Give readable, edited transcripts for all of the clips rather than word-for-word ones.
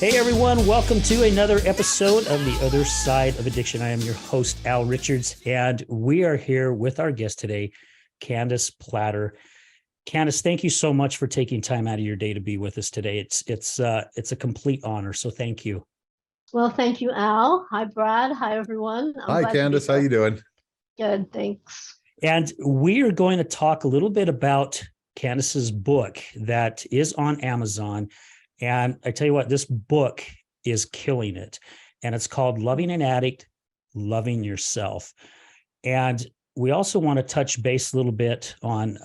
Hey everyone, welcome to another episode of The Other Side of Addiction. I am your host, Al Richards, and we are here with our guest today, Candace Plattor. Candace, thank you so much for taking time out of your day to be with us today. It's a complete honor, so thank you. Well, thank you, Al. Hi, Brad. Hi, everyone. Hi, Candace. How you doing? Good, thanks. And we are going to talk a little bit about Candace's book that is on Amazon. And I tell you what, this book is killing it. And it's called Loving an Addict, Loving Yourself. And we also want to touch base a little bit on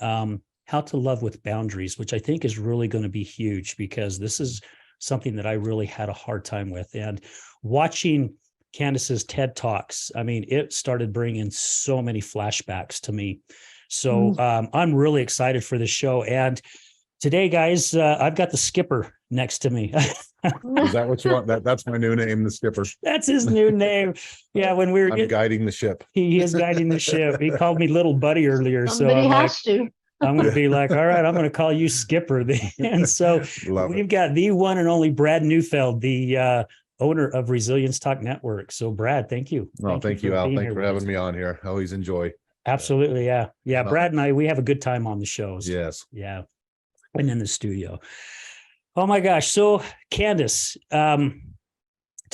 how to love with boundaries, which I think is really going to be huge because this is something that I really had a hard time with. And watching Candace's TED Talks, I mean, it started bringing so many flashbacks to me. So I'm really excited for this show. And today, guys, I've got the skipper next to me. Is that what you want? That's my new name, the skipper. That's his new name. Yeah, when we were I'm guiding the ship. He is guiding the ship. He called me little buddy earlier. Somebody so has to. I'm going to be like, all right, I'm going to call you skipper. And so we've got the one and only Brad Neufeld, the owner of Resilience Talk Network. So Brad, thank you. Well, thank you, Al. Thanks for having me on here. I always enjoy. Absolutely. Yeah. Yeah. Brad and I, we have a good time on the shows. Yes. Yeah. And in the studio. Oh my gosh. So Candace, tell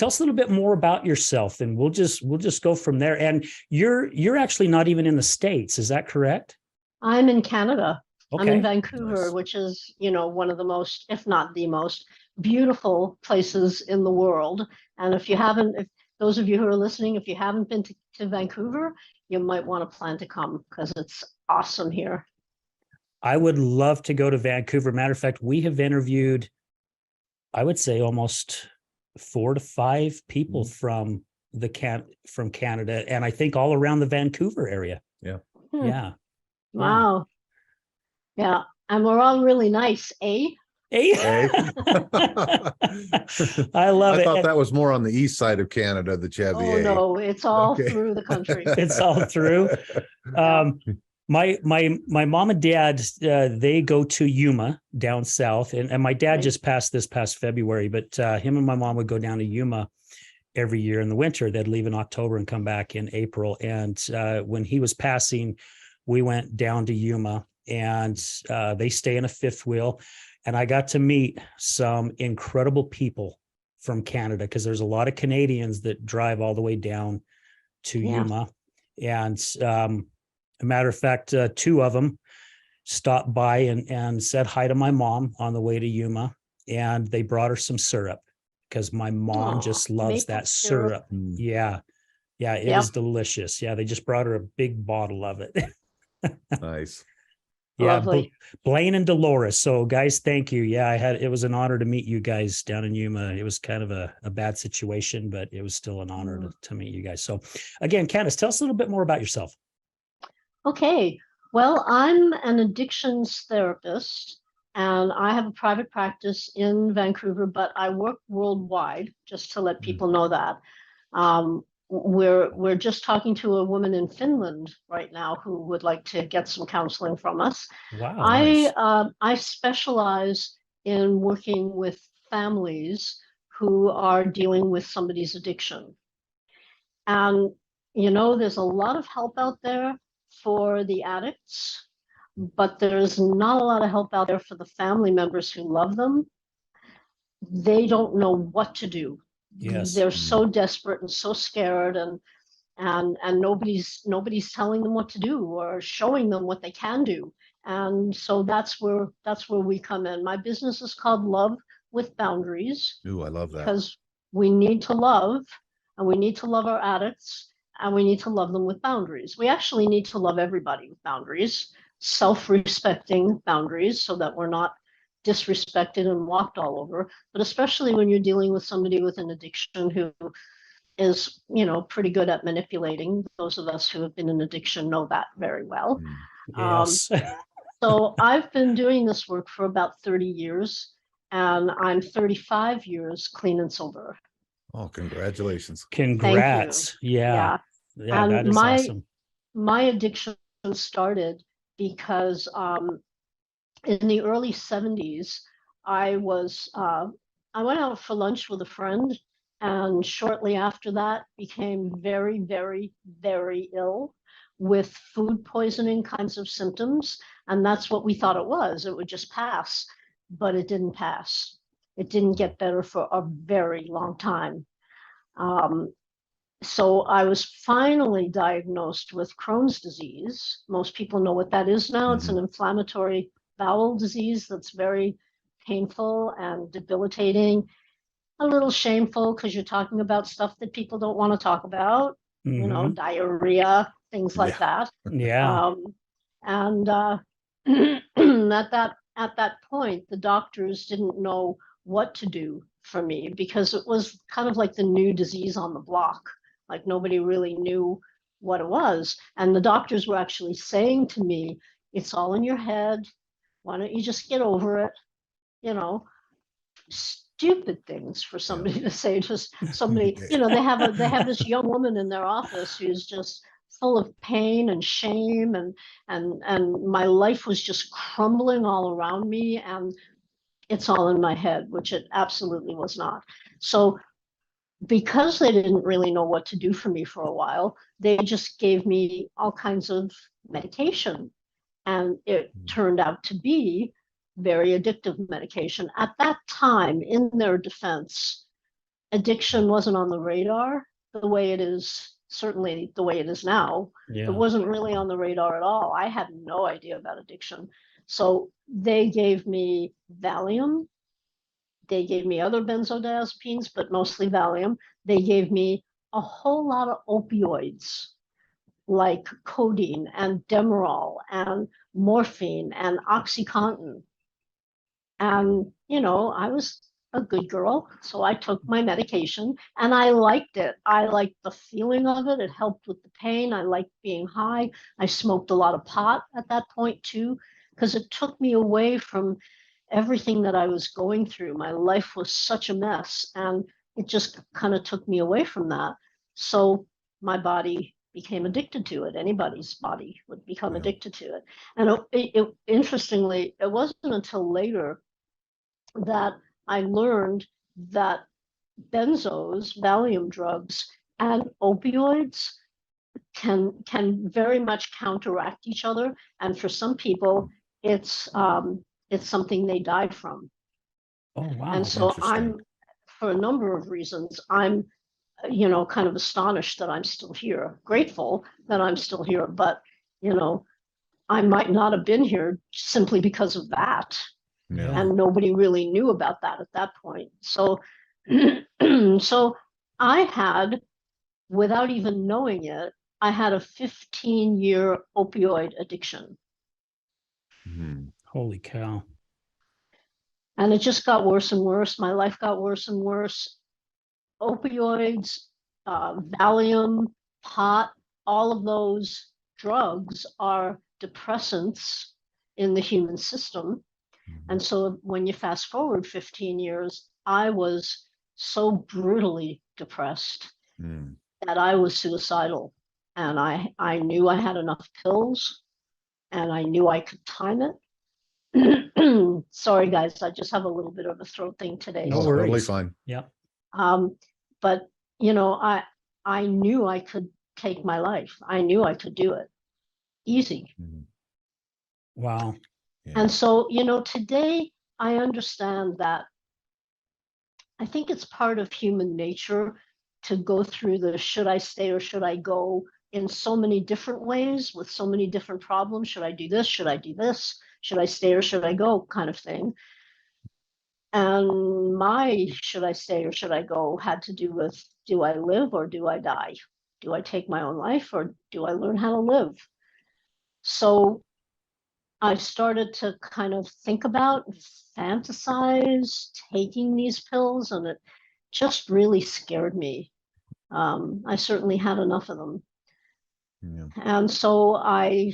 us a little bit more about yourself and we'll just go from there. And you're actually not even in the States. Is that correct? I'm in Canada. Okay. I'm in Vancouver, which is, one of the most, if not the most beautiful places in the world. And if those of you who are listening, if you haven't been to Vancouver, you might want to plan to come because it's awesome here. I would love to go to Vancouver. Matter of fact, we have interviewed, I would say, almost 4 to 5 people from Canada, and I think all around the Vancouver area. Yeah. Yeah. Wow. Yeah. And we're all really nice, eh? Hey. I love it. I thought that was more on the east side of Canada that you have the A. No, it's all through the country. It's all through. My mom and dad, they go to Yuma down south, and my dad just passed this past February, but him and my mom would go down to Yuma every year in the winter. They'd leave in October and come back in April. And when he was passing, we went down to Yuma, and they stay in a fifth wheel. And I got to meet some incredible people from Canada because there's a lot of Canadians that drive all the way down to Yuma. And a matter of fact, 2 of them stopped by and said hi to my mom on the way to Yuma, and they brought her some syrup because my mom just loves that syrup. Yeah. Yeah, it is delicious. Yeah, they just brought her a big bottle of it. Nice. Yeah, Blaine and Dolores. So guys, thank you. Yeah, it was an honor to meet you guys down in Yuma. It was kind of a bad situation, but it was still an honor to meet you guys. So again, Candace, tell us a little bit more about yourself. Okay. Well, I'm an addictions therapist and I have a private practice in Vancouver, but I work worldwide, just to let people know that. We're just talking to a woman in Finland right now who would like to get some counseling from us. Wow. Nice. I specialize in working with families who are dealing with somebody's addiction. And, there's a lot of help out there for the addicts, but there's not a lot of help out there for the family members who love them. They don't know what to do. Yes. They're so desperate and so scared, and nobody's telling them what to do or showing them what they can do. And so that's where we come in. My business is called Love with Boundaries. Ooh, I love that. Because we need to love, and we need to love our addicts, and we need to love them with boundaries. We actually need to love everybody with boundaries, self-respecting boundaries, so that we're not disrespected and walked all over, but especially when you're dealing with somebody with an addiction who is, pretty good at manipulating. Those of us who have been in addiction know that very well. Yes. So I've been doing this work for about 30 years, and I'm 35 years clean and sober. Oh, congratulations. Congrats. Yeah, that is awesome. My addiction started because in the early 70s, I was I went out for lunch with a friend, and shortly after that became very, very, very ill with food poisoning kinds of symptoms. And that's what we thought it was. It would just pass, but it didn't pass. It didn't get better for a very long time. So I was finally diagnosed with Crohn's disease. Most people know what that is now. It's an inflammatory bowel disease that's very painful and debilitating, a little shameful because you're talking about stuff that people don't want to talk about, you know, diarrhea, things like that. Yeah. And at that point, the doctors didn't know what to do for me because it was kind of like the new disease on the block. Like nobody really knew what it was. And the doctors were actually saying to me, it's all in your head. Why don't you just get over it? You know, stupid things for somebody to say. Just somebody, you know, they have this young woman in their office who's just full of pain and shame, and my life was just crumbling all around me, and it's all in my head, which it absolutely was not. So because they didn't really know what to do for me for a while, they just gave me all kinds of medication. And it turned out to be very addictive medication. At that time, in their defense, addiction wasn't on the radar the way it is, certainly the way it is now. Yeah. It wasn't really on the radar at all. I had no idea about addiction. So they gave me Valium. They gave me other benzodiazepines, but mostly Valium. They gave me a whole lot of opioids like codeine and Demerol and morphine and OxyContin. And, you know, I was a good girl, so I took my medication and I liked it. I liked the feeling of it. It helped with the pain. I liked being high. I smoked a lot of pot at that point too, because it took me away from everything that I was going through. My life was such a mess, and it just kind of took me away from that. So my body became addicted to it. Anybody's body would become addicted to it. And interestingly, it wasn't until later that I learned that benzos, Valium drugs, and opioids can very much counteract each other. And for some people, it's something they die from. Oh, wow. And so I'm, for a number of reasons, I'm, you know, kind of astonished that I'm still here, grateful that I'm still here, but, you know, I might not have been here simply because of that. Yeah. And nobody really knew about that at that point. So, so I had, without even knowing it, I had a 15-year opioid addiction. Holy cow. And it just got worse and worse. My life got worse and worse. Opioids, Valium, pot, all of those drugs are depressants in the human system. And so when you fast forward 15 years, I was so brutally depressed that I was suicidal. And I knew I had enough pills, and I knew I could time it. Sorry, guys, I just have a little bit of a throat thing today. No Totally worries. fine. Yeah. But you know, I knew I could take my life. I knew I could do it. Easy. Wow. Yeah. And so, you know, today I understand that I think it's part of human nature to go through the should I stay or should I go in so many different ways with so many different problems. Should I do this? Should I do this? Should I stay or should I go kind of thing. And my should I stay or should I go had to do with, do I live or do I die? Do I take my own life or do I learn how to live? So I started to kind of think about, fantasize taking these pills, and it just really scared me. I certainly had enough of them. Yeah. And so I,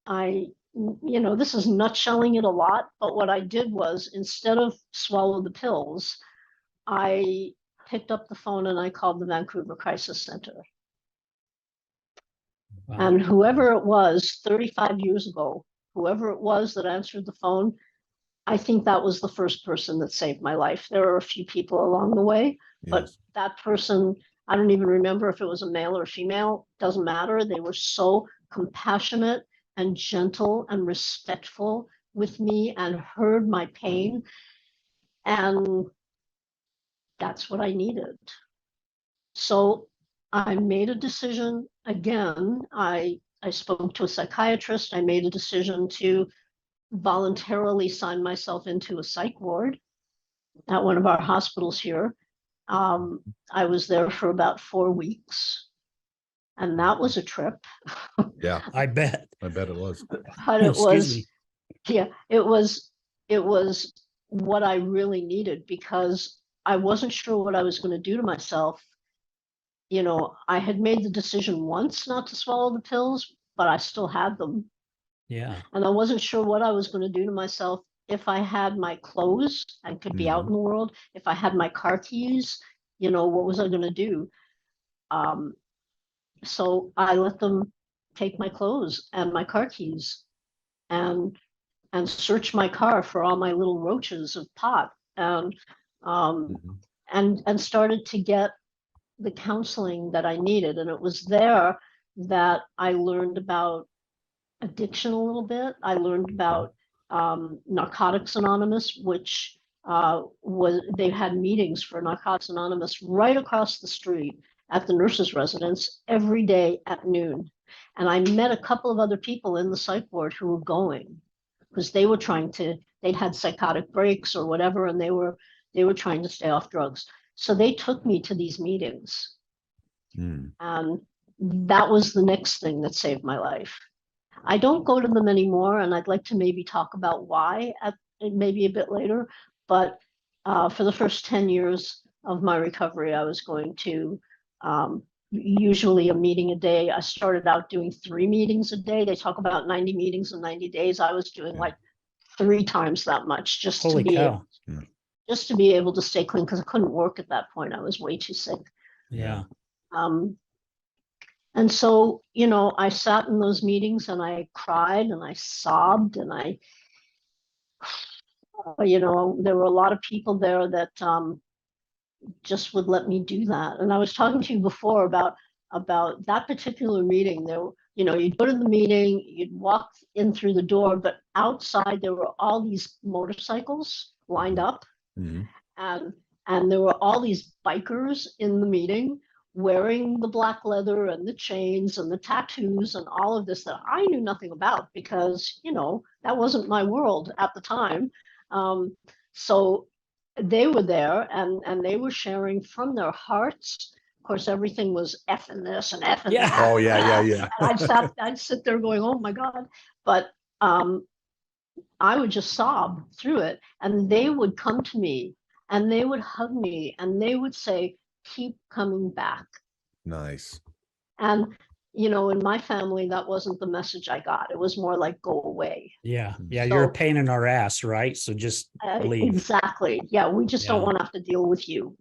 you know, this is nutshelling it a lot, but what I did was, instead of swallow the pills, I picked up the phone and I called the Vancouver Crisis Center. Wow. And whoever it was 35 years ago, whoever it was that answered the phone, I think that was the first person that saved my life. There were a few people along the way, but Yes. that person, I don't even remember if it was a male or a female, doesn't matter. They were so compassionate and gentle and respectful with me and heard my pain. And that's what I needed. So I made a decision again. I spoke to a psychiatrist. I made a decision to voluntarily sign myself into a psych ward at one of our hospitals here. I was there for about 4 weeks, and that was a trip. Yeah, I bet. I bet it was. But it Excuse was, me. yeah, it was what I really needed, because I wasn't sure what I was going to do to myself. You know, I had made the decision once not to swallow the pills, but I still had them. Yeah. And I wasn't sure what I was going to do to myself if I had my clothes and could be out in the world, if I had my car keys, you know, what was I going to do? So I let them take my clothes and my car keys and search my car for all my little roaches of pot, and started to get the counseling that I needed. And it was there that I learned about addiction a little bit. I learned about Narcotics Anonymous, which they had meetings for Narcotics Anonymous right across the street at the nurse's residence every day at noon. And I met a couple of other people in the psych ward who were going, because they were they'd had psychotic breaks or whatever, and they were trying to stay off drugs. So they took me to these meetings. And that was the next thing that saved my life. I don't go to them anymore, and I'd like to maybe talk about why maybe a bit later. But for the first 10 years of my recovery, I was going to usually a meeting a day. I started out doing 3 meetings a day. They talk about 90 meetings in 90 days. I was doing like 3 times that much, just Holy cow. Just to be able to stay clean, because I couldn't work at that point. I was way too sick. Yeah. And so, you know, I sat in those meetings and I cried and I sobbed, and you know, there were a lot of people there that just would let me do that. And I was talking to you before about that particular meeting. There, you know, you'd go to the meeting, you'd walk in through the door, but outside there were all these motorcycles lined up, and there were all these bikers in the meeting wearing the black leather and the chains and the tattoos and all of this that I knew nothing about, because, you know, that wasn't my world at the time. So they were there, and they were sharing from their hearts. Of course, everything was effing this and effing Yeah. that. Oh, yeah. And I'd sit there going, oh my God. But I would just sob through it, and they would come to me and they would hug me and they would say, keep coming back. Nice. And, you know, in my family, that wasn't the message I got. It was more like, go away. Yeah. So, You're a pain in our ass, right? So just leave. Exactly. Yeah. We just don't want to have to deal with you.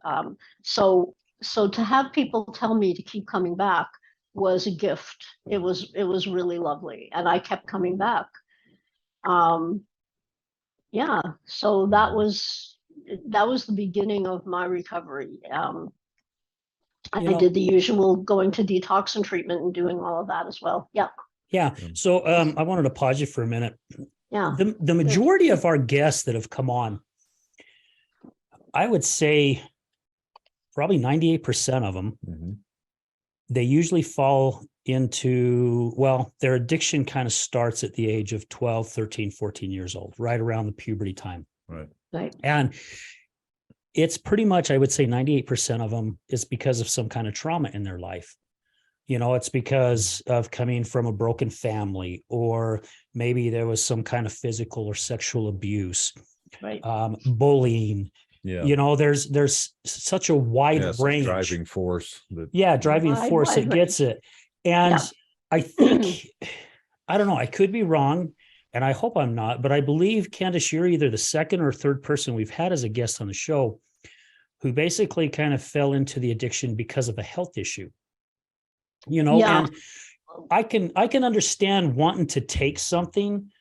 So to have people tell me to keep coming back was a gift. It was really lovely. And I kept coming back. Yeah. So that was the beginning of my recovery. I did the usual going to detox and treatment and doing all of that as well. Yeah. Yeah. So I wanted to pause you for a minute. Yeah. The majority of our guests that have come on, I would say probably 98% of them, they usually fall into, well, their addiction kind of starts at the age of 12, 13, 14 years old, right around the puberty time. Right. And it's pretty much, I would say 98% of them is because of some kind of trauma in their life. You know, it's because of coming from a broken family, or maybe there was some kind of physical or sexual abuse, right. Bullying. Yeah. You know, there's such a wide range. Driving force. Driving force that gets it. And I think, I don't know, I could be wrong, and I hope I'm not, but I believe, Candace, you're either the second or third person we've had as a guest on the show who basically kind of fell into the addiction because of a health issue. You know, and I can understand wanting to take something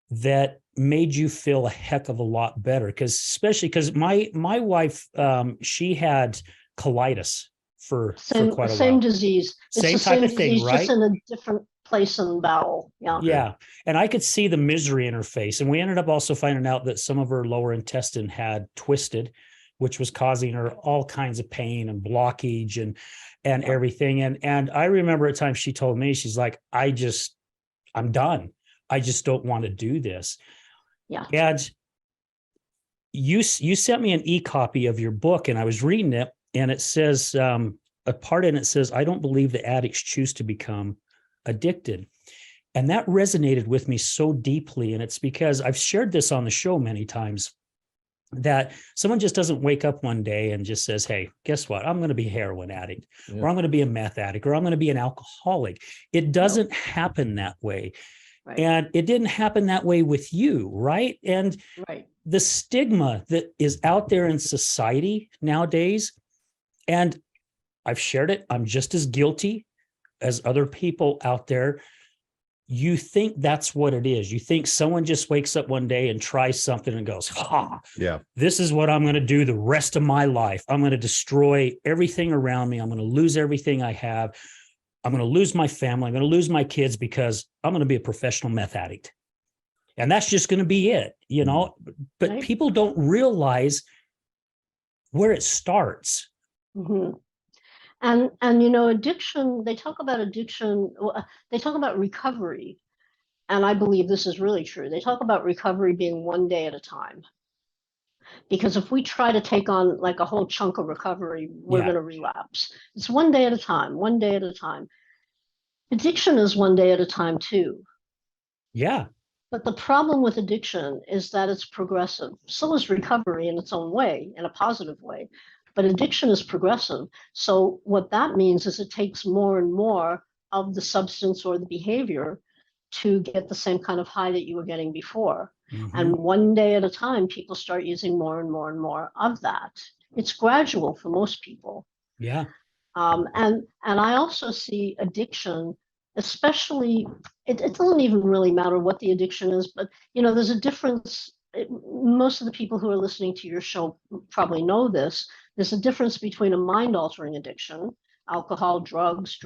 that made you feel a heck of a lot better? Because especially because my wife, she had colitis for quite a Same while. disease. It's Same the type same of thing, disease, right? just in a different place in the bowel. Yeah. Yeah. And I could see the misery in her face. And we ended up also finding out that some of her lower intestine had twisted, which was causing her all kinds of pain and blockage and Yeah. everything. And I remember at times she told me, she's like, I'm done. I just don't want to do this. Yeah. And you sent me an e-copy of your book, and I was reading it, and it says, a part in it says, I don't believe the addicts choose to become addicted. And that resonated with me so deeply. And it's because I've shared this on the show many times, that someone just doesn't wake up one day and just says, hey, guess what? I'm going to be a heroin addict, or I'm going to be a meth addict, or I'm going to be an alcoholic. It doesn't happen that way. Right. And it didn't happen that way with you, right? And Right. the stigma that is out there in society nowadays, and I've shared it, I'm just as guilty as other people out there. You think that's what it is. You think someone just wakes up one day and tries something and goes, Yeah. this is what I'm going to do the rest of my life. I'm going to destroy everything around me. I'm going to lose everything I have. I'm going to lose my family. I'm going to lose my kids because I'm going to be a professional meth addict. And that's just going to be it, you know. But Right. people don't realize where it starts. Mm-hmm. And you know, addiction, they talk about addiction, they talk about recovery. And I believe this is really true. They talk about recovery being one day at a time. Because if we try to take on like a whole chunk of recovery, we're going to relapse. It's one day at a time, one day at a time. Addiction is one day at a time too. Yeah. But the problem with addiction is that it's progressive. So is recovery in its own way, in a positive way. But addiction is progressive. So what that means is it takes more and more of the substance or the behavior to get the same kind of high that you were getting before. Mm-hmm. And one day at a time, people start using more and more and more of that. It's gradual for most people. Yeah. And I also see addiction, especially, it doesn't even really matter what the addiction is, but you know, there's a difference. Most of the people who are listening to your show probably know this. There's a difference between a mind-altering addiction, alcohol, drugs,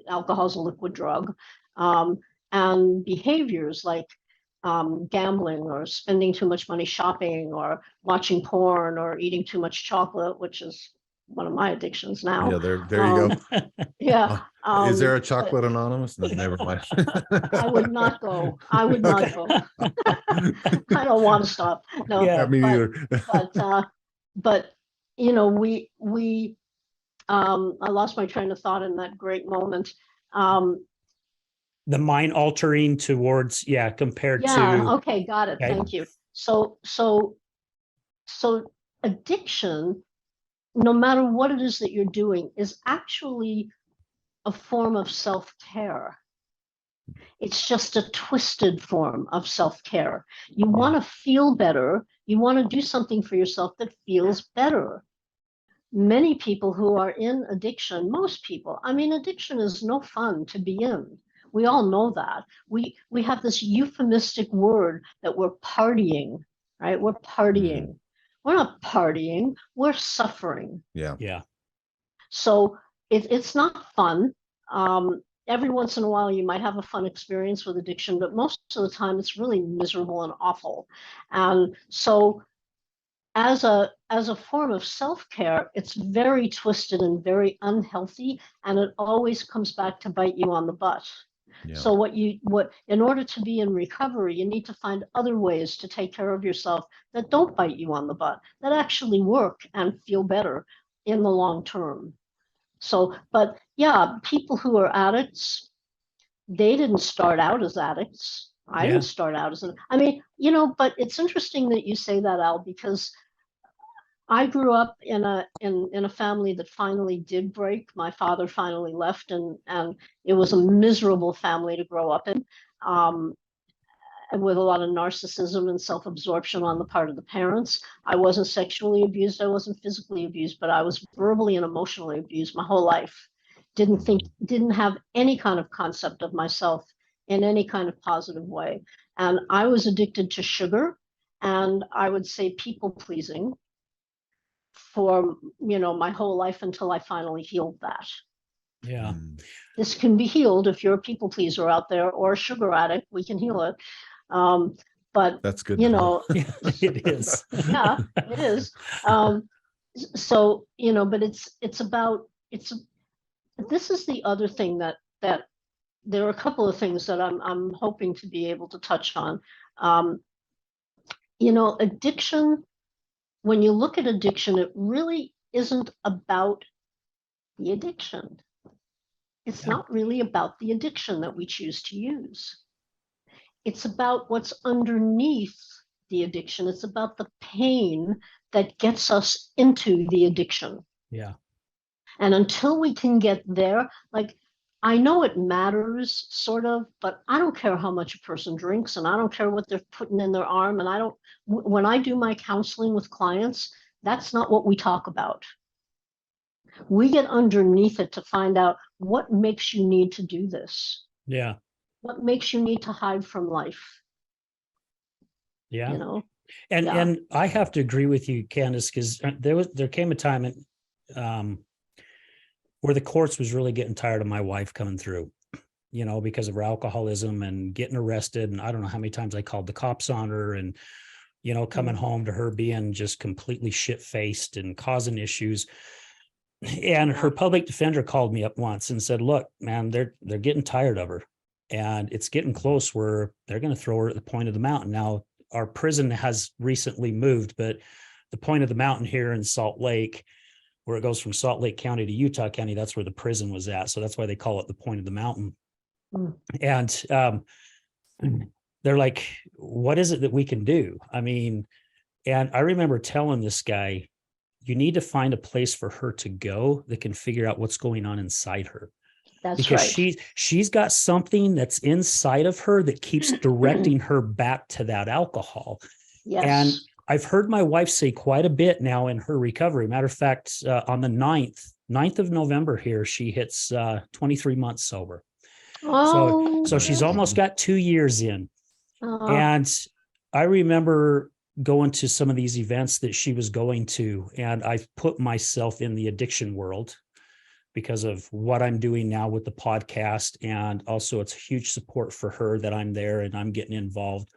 alcohol's a liquid drug, and behaviors like gambling or spending too much money shopping or watching porn or eating too much chocolate, which is one of my addictions now. Yeah, there you go. Yeah. Is there a chocolate anonymous? No, never mind. I would not go. I would not go. I don't want to stop. No, Yeah, me neither. but you know, I lost my train of thought in that great moment. The mind altering towards, compared to. Okay, got it. Okay. Thank you. So addiction, no matter what it is that you're doing, is actually a form of self-care. It's just a twisted form of self-care. You want to feel better. You want to do something for yourself that feels better. Many people who are in addiction, most people, I mean, addiction is no fun to be in. We all know that. We have this euphemistic word that we're partying, right? We're partying. Mm. We're not partying, we're suffering. Yeah. Yeah. So it's not fun. Every once in a while, you might have a fun experience with addiction, but most of the time, it's really miserable and awful. And so as a form of self-care, it's very twisted and very unhealthy, and it always comes back to bite you on the butt. Yeah. So what in order to be in recovery, you need to find other ways to take care of yourself that don't bite you on the butt, that actually work and feel better in the long term. So, but yeah, people who are addicts, they didn't start out as addicts. I didn't start out as I mean, you know, but it's interesting that you say that, Al, because I grew up in a family that finally did break. My father finally left, and it was a miserable family to grow up in, with a lot of narcissism and self-absorption on the part of the parents. I wasn't sexually abused, I wasn't physically abused, but I was verbally and emotionally abused my whole life. Didn't have any kind of concept of myself in any kind of positive way. And I was addicted to sugar, and I would say people pleasing for, my whole life until I finally healed that. Yeah. This can be healed if you're a people pleaser out there or a sugar addict. We can heal it. But That's good. It is. yeah, it is. So, but it's about, this is the other thing that there are a couple of things that I'm hoping to be able to touch on. Addiction, when you look at addiction, it really isn't about the addiction. It's not really about the addiction that we choose to use. It's about what's underneath the addiction. It's about the pain that gets us into the addiction. Yeah. And until we can get there, like, I know it matters, sort of, but I don't care how much a person drinks, and I don't care what they're putting in their arm. And when I do my counseling with clients, that's not what we talk about. We get underneath it to find out what makes you need to do this. Yeah. What makes you need to hide from life? Yeah. And and I have to agree with you, Candace, because there came a time where the courts was really getting tired of my wife coming through, because of her alcoholism and getting arrested. And I don't know how many times I called the cops on her, and, coming home to her being just completely shit-faced and causing issues. And her public defender called me up once and said, look, man, they're getting tired of her, and it's getting close where they're going to throw her at the point of the mountain. Now, our prison has recently moved, but the point of the mountain here in Salt Lake, where it goes from Salt Lake County to Utah County, that's where the prison was at. So that's why they call it the point of the mountain. And they're like, what is it that we can do? I mean, and I remember telling this guy, you need to find a place for her to go that can figure out what's going on inside her. That's because right. she's got something that's inside of her that keeps directing her back to that alcohol. Yes. And I've heard my wife say quite a bit now in her recovery. Matter of fact, on the 9th of November here, she hits 23 months sober. So she's almost got 2 years in. And I remember going to some of these events that she was going to, and I've put myself in the addiction world because of what I'm doing now with the podcast. And also it's huge support for her that I'm there and I'm getting involved.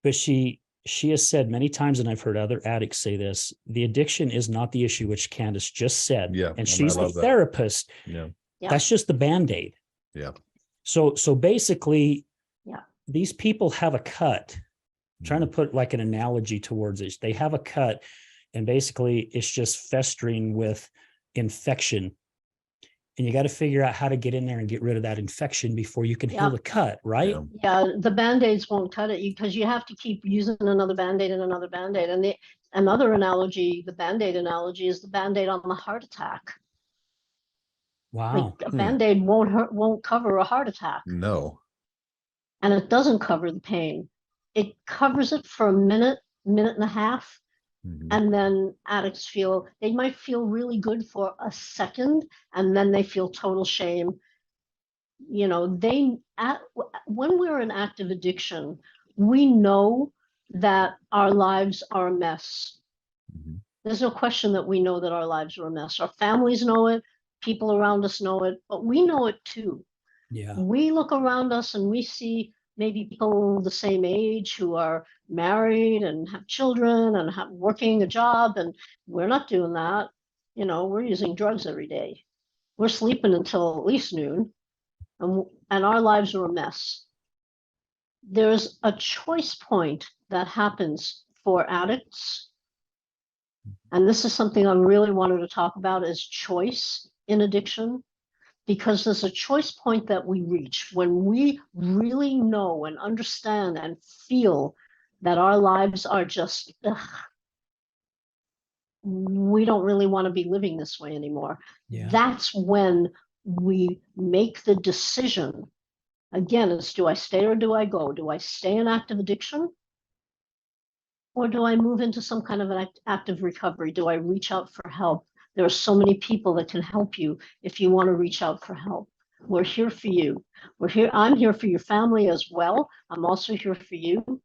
But she has said many times, and I've heard other addicts say this, the addiction is not the issue, which Candace just said. Yeah. And she's the therapist. Yeah. That's just the Band-Aid. Yeah. So basically, these people have a cut. I'm trying to put like an analogy towards it. They have a cut, and basically it's just festering with infection. And you got to figure out how to get in there and get rid of that infection before you can heal the cut, right? Yeah, the Band-Aids won't cut it because you have to keep using another Band-Aid and another Band-Aid. And another analogy, the Band-Aid analogy, is the Band-Aid on the heart attack. Wow. Like a Band-Aid won't cover a heart attack. No. And it doesn't cover the pain. It covers it for a minute and a half. And then addicts they might feel really good for a second, and then they feel total shame. When we're in active addiction, we know that our lives are a mess. There's no question that we know that our lives are a mess. Our families know it, people around us know it, but we know it too. Yeah. We look around us and we see maybe people the same age who are married and have children and have working a job, and we're not doing that. We're using drugs every day. We're sleeping until at least noon, and our lives are a mess. There's a choice point that happens for addicts, and this is something I really wanted to talk about, is choice in addiction. Because there's a choice point that we reach when we really know and understand and feel that our lives are just, we don't really want to be living this way anymore. Yeah. That's when we make the decision. Again, it's, do I stay or do I go? Do I stay in active addiction? Or do I move into some kind of an active recovery? Do I reach out for help? There are so many people that can help you if you want to reach out for help. We're here for you. We're here. I'm here for your family as well. I'm also here for you.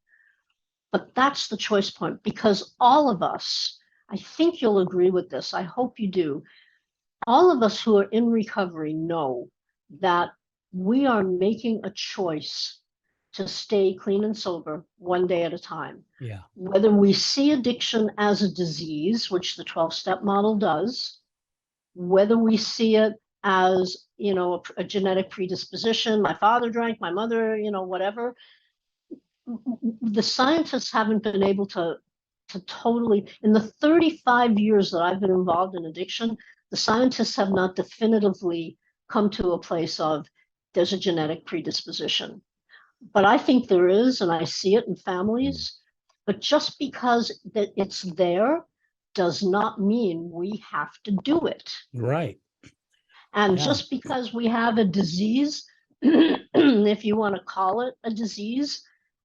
But that's the choice point, because all of us, I think you'll agree with this. I hope you do. All of us who are in recovery know that we are making a choice to stay clean and sober one day at a time. Yeah. Whether we see addiction as a disease, which the 12-step model does, whether we see it as, a genetic predisposition, my father drank, my mother, whatever, the scientists haven't been able to totally, in the 35 years that I've been involved in addiction, the scientists have not definitively come to a place of there's a genetic predisposition. But I think there is, and I see it in families. But just because that it's there does not mean we have to do it. Right. And Yeah. just because we have a disease, if you want to call it a disease,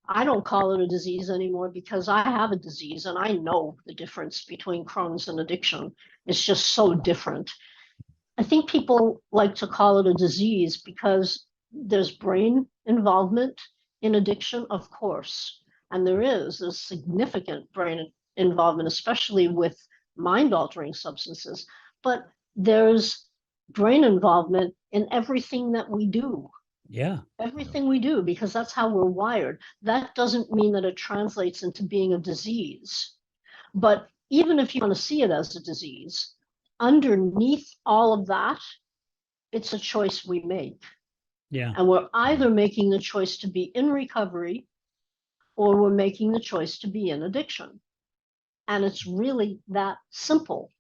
I don't call it a disease anymore because I have a disease and I know the difference between Crohn's and addiction. It's just so different. I think people like to call it a disease because there's brain involvement in addiction, of course. And there's significant brain involvement, especially with mind-altering substances. But there's brain involvement in everything that we do. Yeah. Everything we do, because that's how we're wired. That doesn't mean that it translates into being a disease. But even if you want to see it as a disease, underneath all of that, it's a choice we make. Yeah. And we're either making the choice to be in recovery or we're making the choice to be in addiction. And it's really that simple.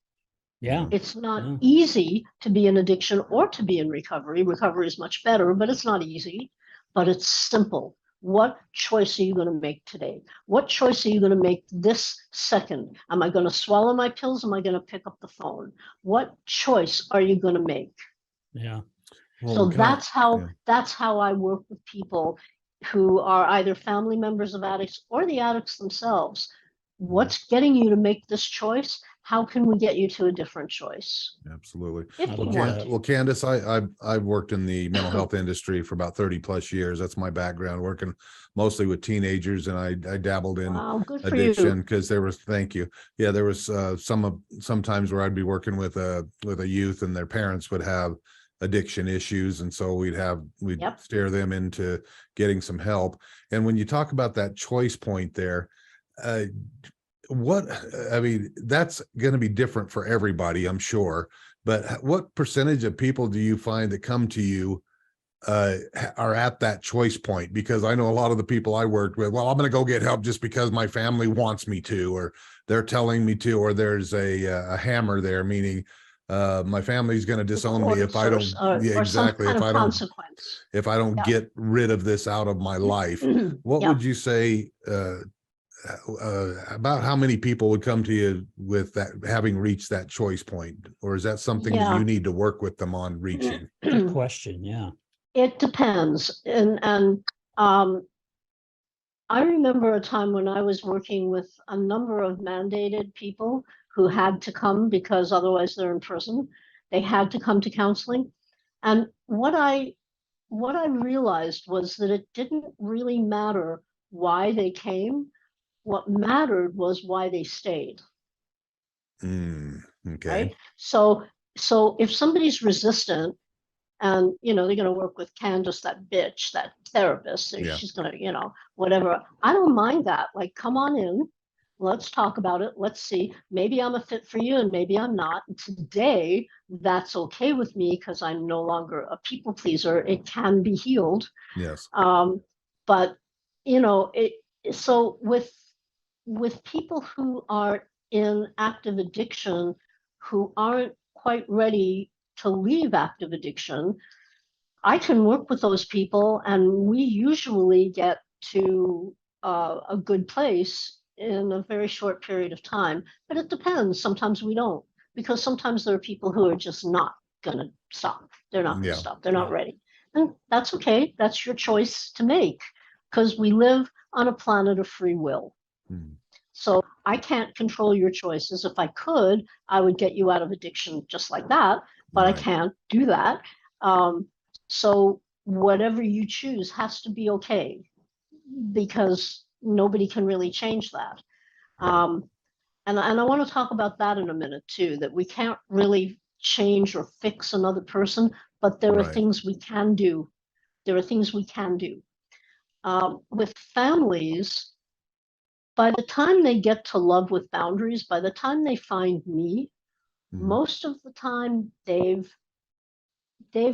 Yeah. It's not easy to be in addiction or to be in recovery. Recovery is much better, but it's not easy, but it's simple. What choice are you going to make today? What choice are you going to make this second? Am I going to swallow my pills? Am I going to pick up the phone? What choice are you going to make? Yeah. So that's how I work with people who are either family members of addicts or the addicts themselves. What's getting you to make this choice? How can we get you to a different choice? Absolutely. If you want. Well, Candace, I've worked in the mental health industry for about 30 plus years. That's my background, working mostly with teenagers, and I dabbled in addiction because there was, thank you. Yeah, there was sometimes where I'd be working with a youth and their parents would have addiction issues, and so we'd steer them into getting some help. And when you talk about that choice point there, that's going to be different for everybody, I'm sure, but what percentage of people do you find that come to you are at that choice point? Because I know a lot of the people I worked with, well, I'm going to go get help just because my family wants me to, or they're telling me to, or there's a hammer there, meaning my family's going to disown me if I don't if I don't get rid of this out of my life. What would you say about how many people would come to you with that, having reached that choice point? Or is that something that you need to work with them on reaching? Good question. Yeah. It depends. And I remember a time when I was working with a number of mandated people who had to come because otherwise they're in prison. They had to come to counseling. And what I realized was that it didn't really matter why they came. What mattered was why they stayed. Okay. Right? So if somebody's resistant and, they're going to work with Candace, that bitch, that therapist, she's going to, whatever. I don't mind that. Like, come on in. Let's talk about it. Let's see. Maybe I'm a fit for you and maybe I'm not. And today, that's okay with me because I'm no longer a people pleaser. It can be healed. Yes. But, so with people who are in active addiction, who aren't quite ready to leave active addiction, I can work with those people and we usually get to a good place in a very short period of time. But it depends. Sometimes we don't, because sometimes there are people who are just not going to stop. They're not going to stop. They're not ready. And that's okay. That's your choice to make, because we live on a planet of free will. So I can't control your choices. If I could, I would get you out of addiction just like that, but I can't do that. So whatever you choose has to be okay, because nobody can really change that. And I want to talk about that in a minute too, that we can't really change or fix another person, but there are Right. things we can do. There are things we can do. With families, by the time they get to love with boundaries, by the time they find me, most of the time they've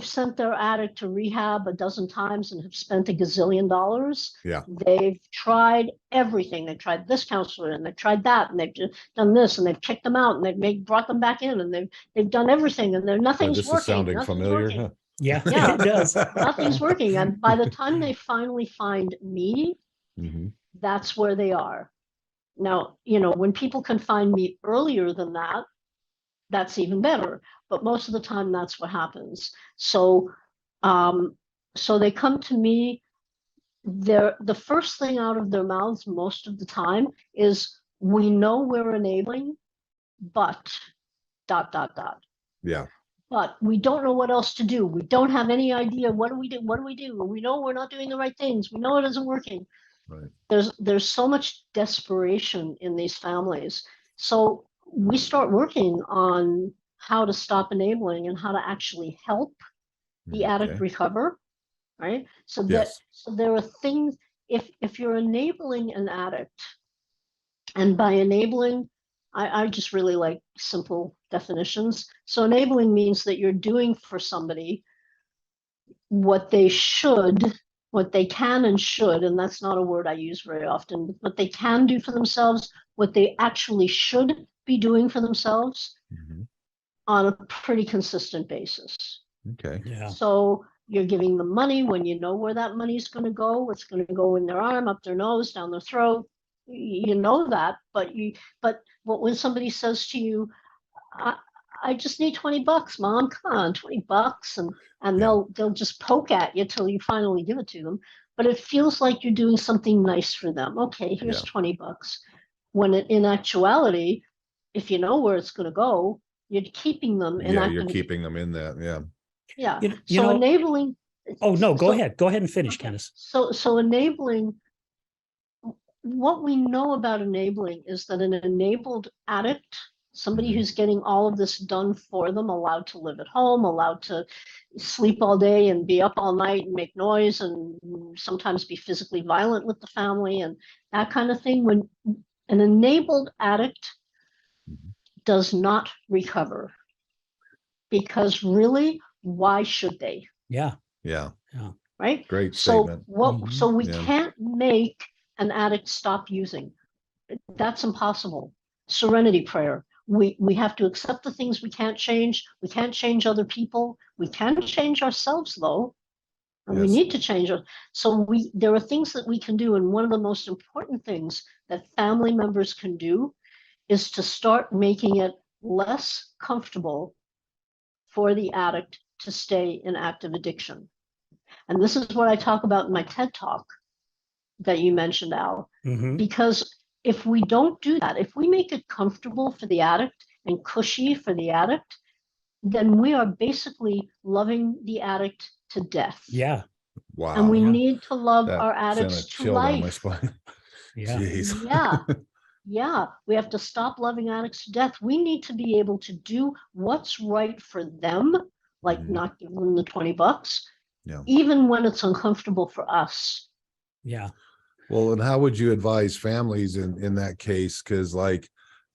sent their addict to rehab a dozen times and have spent a gazillion dollars. Yeah. They've tried everything. They've tried this counselor and they've tried that, and they've done this, and they've kicked them out, and they've brought them back in, and they've done everything, and nothing's This is working. sounding Nothing's familiar, working. huh? Yeah, Yeah. it does. Nothing's working. And by the time they finally find me, that's where they are. Now, when people can find me earlier than that, that's even better. But most of the time, that's what happens. So they come to me. The first thing out of their mouths most of the time is, "We know we're enabling, but ... Yeah. But we don't know what else to do. We don't have any idea. What do we do? What do we do? We know we're not doing the right things. We know it isn't working." Right. There's so much desperation in these families. So we start working on how to stop enabling and how to actually help the addict recover, right? So there are things, if you're enabling an addict, and by enabling, I just really like simple definitions. So enabling means that you're doing for somebody what they can and should, and that's not a word I use very often, but what they can do for themselves, what they actually should be doing for themselves on a pretty consistent basis. Okay. Yeah. So you're giving them money when you know where that money is going to go. It's going to go in their arm, up their nose, down their throat. You know that, but when somebody says to you, I just need $20, Mom, come on, $20, and they'll just poke at you till you finally give it to them. But it feels like you're doing something nice for them. Okay, here's $20. When in actuality, if you know where it's going to go, you're keeping them in. Yeah, you're keeping them in that. Yeah. Yeah. So enabling. Oh no, go ahead. Go ahead and finish, Candace. So enabling. What we know about enabling is that an enabled addict, somebody who's getting all of this done for them, allowed to live at home, allowed to sleep all day and be up all night and make noise and sometimes be physically violent with the family and that kind of thing. When an enabled addict does not recover, because really, why should they? Yeah. Yeah. Yeah. Right? Great statement. So we can't make an addict stop using. That's impossible. Serenity prayer. We have to accept the things we can't change. We can't change other people. We can change ourselves though. And we need to change it. So there are things that we can do. And one of the most important things that family members can do is to start making it less comfortable for the addict to stay in active addiction. And this is what I talk about in my TED Talk that you mentioned, Al, because if we don't do that, if we make it comfortable for the addict and cushy for the addict, then we are basically loving the addict to death. Yeah. Wow. And we need to love that our addicts to life. My spine. Yeah. Jeez. Yeah. Yeah. We have to stop loving addicts to death. We need to be able to do what's right for them, like not give them the $20, even when it's uncomfortable for us. Yeah. Well, and how would you advise families in that case? Because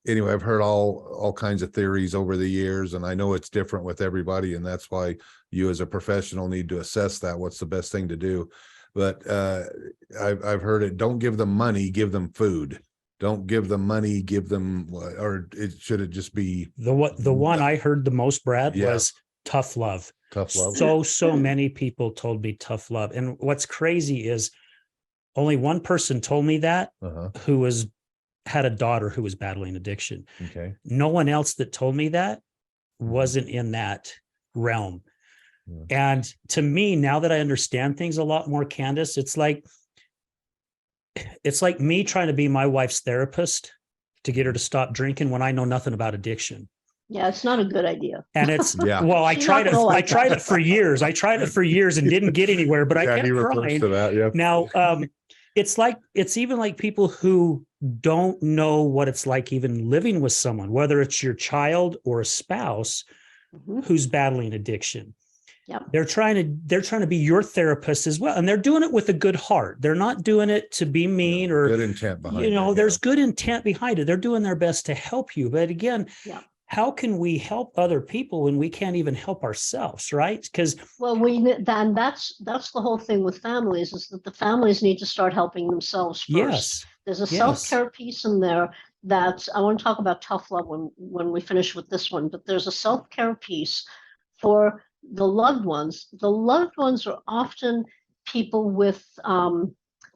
anyway, I've heard all kinds of theories over the years, and I know it's different with everybody, and that's why you as a professional need to assess that. What's the best thing to do? But I've heard it. Don't give them money, give them food. Don't give them money, give them, or should it just be the one I heard the most, Brad, was tough love. Tough love. So many people told me tough love. And what's crazy is only one person told me that who had a daughter who was battling addiction. Okay. No one else that told me that wasn't in that realm. Yeah. And to me, now that I understand things a lot more, Candace, it's like me trying to be my wife's therapist to get her to stop drinking when I know nothing about addiction. Yeah, it's not a good idea. And it's, Yeah. well, I She's tried not it. gonna I like tried that. it for years. I tried it for years and didn't get anywhere, but I Yeah, kept he refers trying. to that. Yeah. Now, it's even like people who don't know what it's like even living with someone, whether it's your child or a spouse Mhm. who's battling addiction. Yep. They're trying to be your therapist as well. And they're doing it with a good heart. They're not doing it to be mean or good intent behind it. there's good intent behind it. They're doing their best to help you. But again, Yeah. how can we help other people when we can't even help ourselves, right? Because that's the whole thing with families, is that the families need to start helping themselves first. yes, There's a yes. self-care piece in there that I want to talk about tough love when we finish with this one, but there's a self-care piece for the loved ones. The loved ones are often people with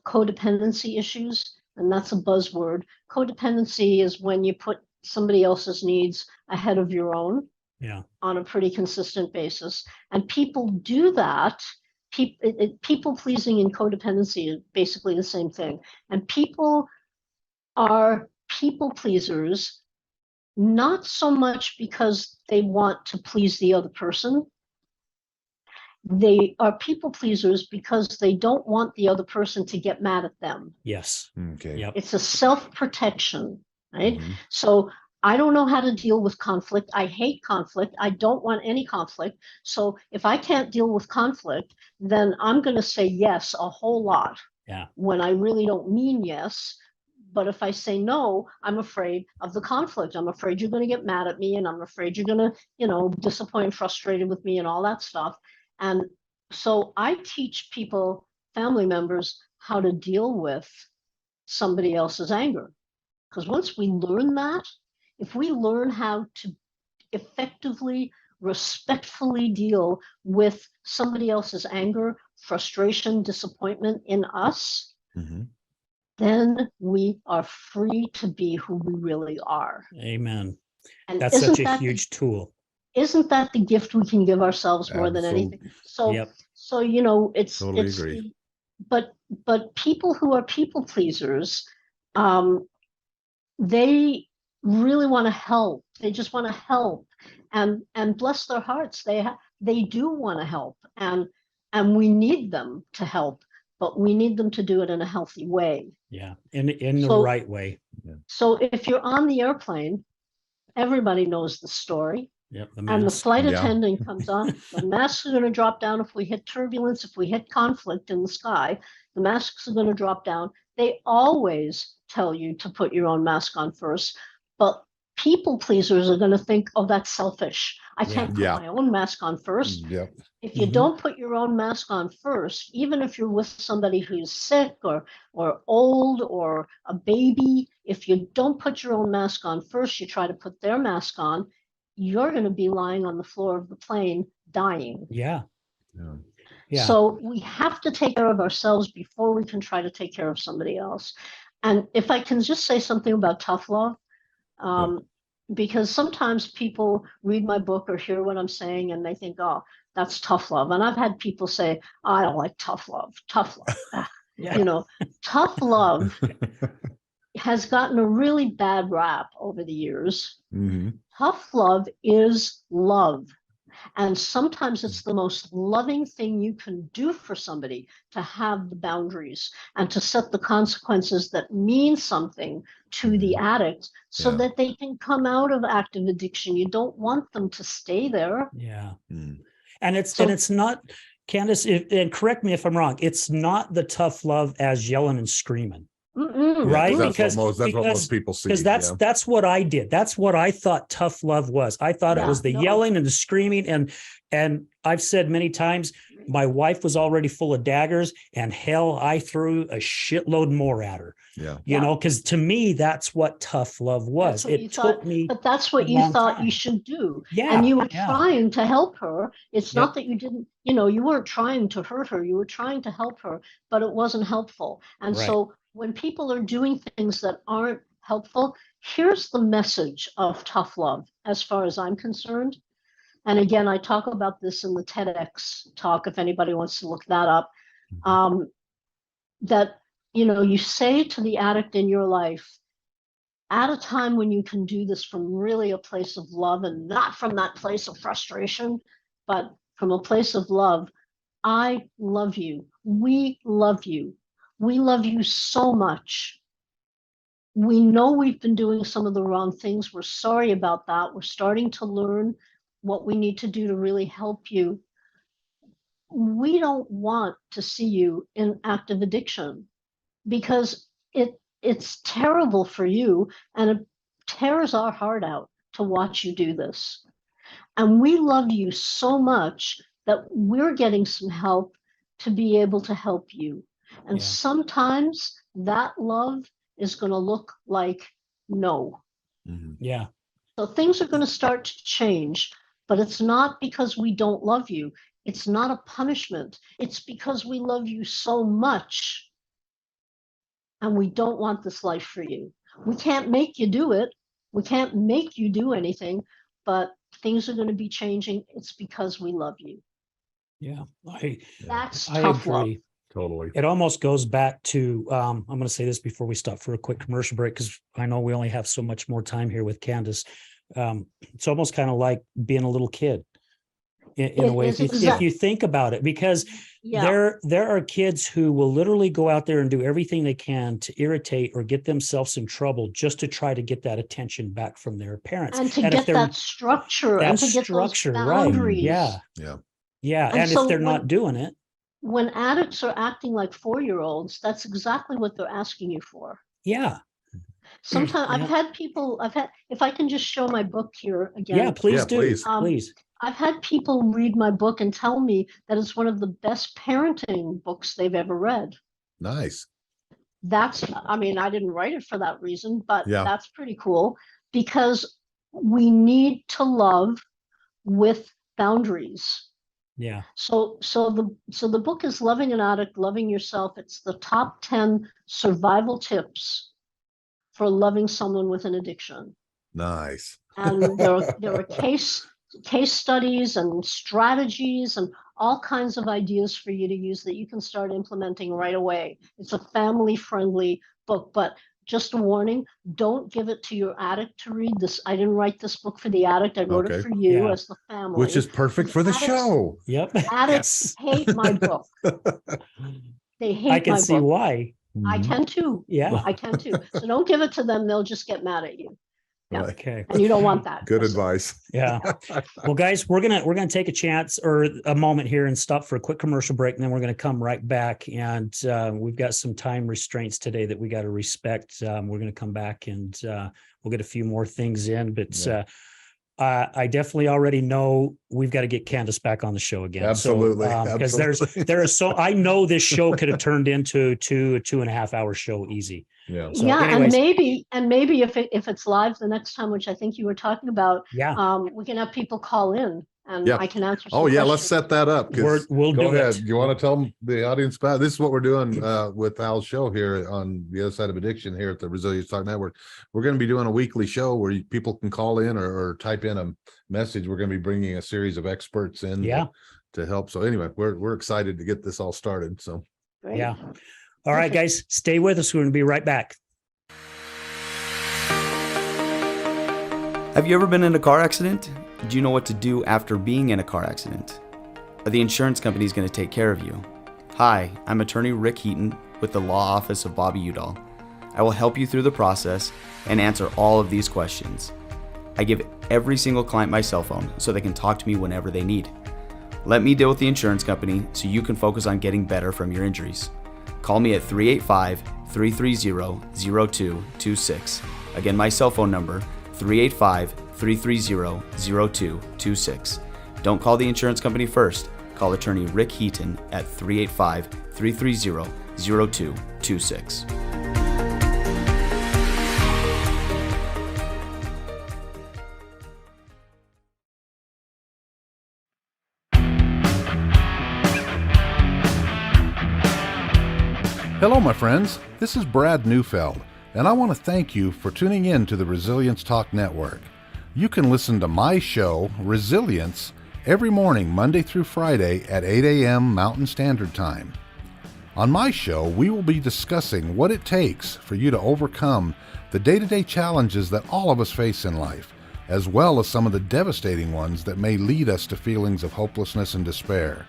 codependency issues, and that's a buzzword. Codependency is when you put somebody else's needs ahead of your own. Yeah. On a pretty consistent basis. And people do that. People pleasing and codependency is basically the same thing. And people are people pleasers, not so much because they want to please the other person. They are people pleasers because they don't want the other person to get mad at them. Yes. Okay. Yep. It's a self-protection, right? Mhm. So I don't know how to deal with conflict. I hate conflict. I don't want any conflict. So if I can't deal with conflict, then I'm going to say yes a whole lot. Yeah. When I really don't mean yes. But if I say no, I'm afraid of the conflict. I'm afraid you're going to get mad at me, and I'm afraid you're going to, disappoint, frustrated with me and all that stuff. And so I teach people, family members, how to deal with somebody else's anger. Because once we learn that, if we learn how to effectively, respectfully deal with somebody else's anger, frustration, disappointment in us, Mhm. then we are free to be who we really are. Amen. And That's such a huge tool. Isn't that the gift we can give ourselves more than anything? So, Yep. so it's Totally it's agree. but people who are people pleasers, they really want to help. They just want to help, and bless their hearts, they do want to help, and we need them to help, but we need them to do it in a healthy way. Yeah. In the right way. So if you're on the airplane, everybody knows the story. Yep. And the flight Yeah. attendant comes on. The masks are going to drop down if we hit turbulence, if we hit conflict in the sky. The masks are going to drop down. They always tell you to put your own mask on first, but people pleasers are going to think, oh, that's selfish. I can't put Yeah. my own mask on first. Yep. If you don't put your own mask on first, even if you're with somebody who's sick or old or a baby, if you don't put your own mask on first, you try to put their mask on, you're going to be lying on the floor of the plane dying. Yeah. Yeah. Yeah. So we have to take care of ourselves before we can try to take care of somebody else. And if I can just say something about tough love, because sometimes people read my book or hear what I'm saying and they think, oh, that's tough love. And I've had people say, oh, I don't like tough love. Tough love. Yeah. Tough love has gotten a really bad rap over the years. Mhm. Tough love is love. And sometimes it's the most loving thing you can do for somebody, to have the boundaries and to set the consequences that mean something to the addict so that they can come out of active addiction. You don't want them to stay there. Yeah. Mm. And it's not, Candace, and correct me if I'm wrong, it's not the tough love as yelling and screaming. Right? That's what most people see. Because that's what I did. That's what I thought tough love was. I thought it was the yelling and the screaming. And I've said many times, my wife was already full of daggers, and hell, I threw a shitload more at her. Because to me, that's what tough love was. It took me. But that's what you thought you should do. Yeah. And you were trying to help her. It's not that you didn't, you weren't trying to hurt her. You were trying to help her, but it wasn't helpful. And so when people are doing things that aren't helpful, here's the message of tough love, as far as I'm concerned. And again, I talk about this in the TEDx talk, if anybody wants to look that up, that, you say to the addict in your life, at a time when you can do this from really a place of love and not from that place of frustration, but from a place of love. I love you. We love you. We love you so much. We know we've been doing some of the wrong things. We're sorry about that. We're starting to learn what we need to do to really help you. We don't want to see you in active addiction because it's terrible for you, and it tears our heart out to watch you do this. And we love you so much that we're getting some help to be able to help you. And sometimes that love is going to look like no. Yeah. So things are going to start to change, but it's not because we don't love you. It's not a punishment. It's because we love you so much and we don't want this life for you. We can't make you do it. We can't make you do anything, but things are going to be changing. It's because we love you. Yeah. That's I tough love. Totally. It almost goes back to, I'm going to say this before we stop for a quick commercial break, because I know we only have so much more time here with Candace. It's almost kind of like being a little kid in a way, if you think about it, because there are kids who will literally go out there and do everything they can to irritate or get themselves in trouble just to try to get that attention back from their parents. And to get that structure and to get those boundaries. Right. Yeah. And so if they're not doing it. When addicts are acting like 4-year-olds, that's exactly what they're asking you for. Yeah. Sometimes I've had, if I can just show my book here again. Yeah, please do. Please. I've had people read my book and tell me that it's one of the best parenting books they've ever read. Nice. I didn't write it for that reason, but that's pretty cool, because we need to love with boundaries. Yeah. So the book is Loving an Addict, Loving Yourself. It's the top 10 survival tips for loving someone with an addiction. Nice. And there are case studies and strategies and all kinds of ideas for you to use that you can start implementing right away. It's a family-friendly book, but just a warning, don't give it to your addict to read this. I didn't write this book for the addict. I wrote it for you as the family. Which is perfect for the show. Yep. Addicts hate my book. They hate my book. I can see why. I can too. Yeah. I can too. So don't give it to them. They'll just get mad at you. Yeah. Okay. And you don't want that. Good advice. Yeah. Well, guys, we're gonna take a chance or a moment here and stop for a quick commercial break, and then we're gonna come right back. And we've got some time restraints today that we got to respect. We're gonna come back and we'll get a few more things in, but I definitely already know we've got to get Candace back on the show again. Absolutely. Because I know this show could have turned into a 2.5 hour show easy. Yeah. So anyways, and maybe if it's live the next time, which I think you were talking about, we can have people call in and I can answer some questions. Let's set that up. We'll go do ahead. it. You want to tell the audience about this? Is what we're doing with Al's show here on the other side of addiction here at the Resilience Talk Network. We're going to be doing a weekly show where people can call in or type in a message. We're going to be bringing a series of experts in to help. So anyway, we're excited to get this all started. So Great. Yeah. All right, guys, stay with us. We're going to be right back. Have you ever been in a car accident? Do you know what to do after being in a car accident? Are the insurance companies going to take care of you? Hi, I'm attorney Rick Heaton with the Law Office of Bobby Udall. I will help you through the process and answer all of these questions. I give every single client my cell phone so they can talk to me whenever they need. Let me deal with the insurance company so you can focus on getting better from your injuries. Call me at 385-330-0226. Again, my cell phone number, 385-330-0226. Don't call the insurance company first. Call attorney Rick Heaton at 385-330-0226. hello, my friends. This is Brad Neufeld, and I want to thank you for tuning in to the Resilience Talk Network. You can listen to my show, Resilience, every morning, Monday through Friday at 8 a.m. Mountain Standard Time. On my show, we will be discussing what it takes for you to overcome the day-to-day challenges that all of us face in life, as well as some of the devastating ones that may lead us to feelings of hopelessness and despair.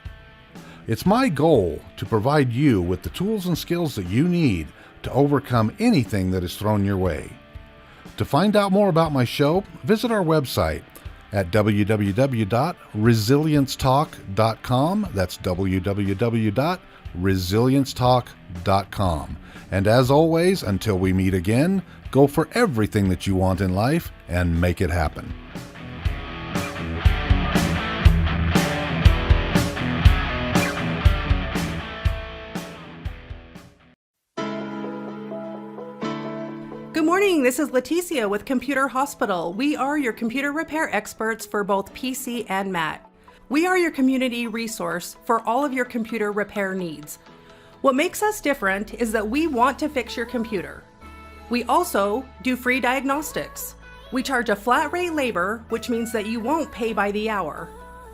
It's my goal to provide you with the tools and skills that you need to overcome anything that is thrown your way. To find out more about my show, visit our website at www.resiliencetalk.com. That's www.resiliencetalk.com. And as always, until we meet again, go for everything that you want in life and make it happen. Good morning, this is Leticia with Computer Hospital. We are your computer repair experts for both PC and Mac. We are your community resource for all of your computer repair needs. What makes us different is that we want to fix your computer. We also do free diagnostics. We charge a flat rate labor, which means that you won't pay by the hour.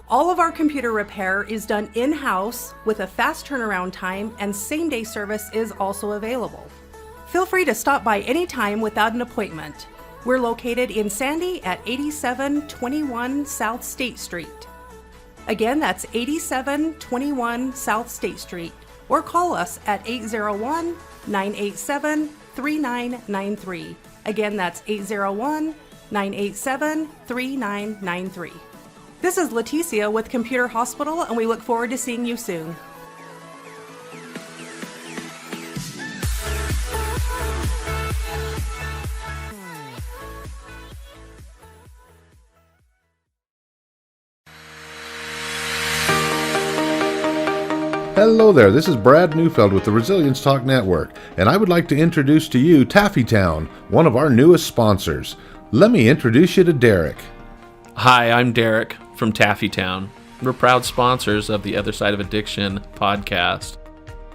All of our computer repair is done in-house with a fast turnaround time, and same-day service is also available. Feel free to stop by anytime without an appointment. We're located in Sandy at 8721 South State Street. Again, that's 8721 South State Street, or call us at 801-987-3993. Again, that's 801-987-3993. This is Leticia with Computer Hospital, and we look forward to seeing you soon. Hello there, this is Brad Neufeld with the Resilience Talk Network, and I would like to introduce to you Taffytown, one of our newest sponsors. Let me introduce you to Derek. Hi, I'm Derek from Taffytown. We're proud sponsors of the Other Side of Addiction podcast.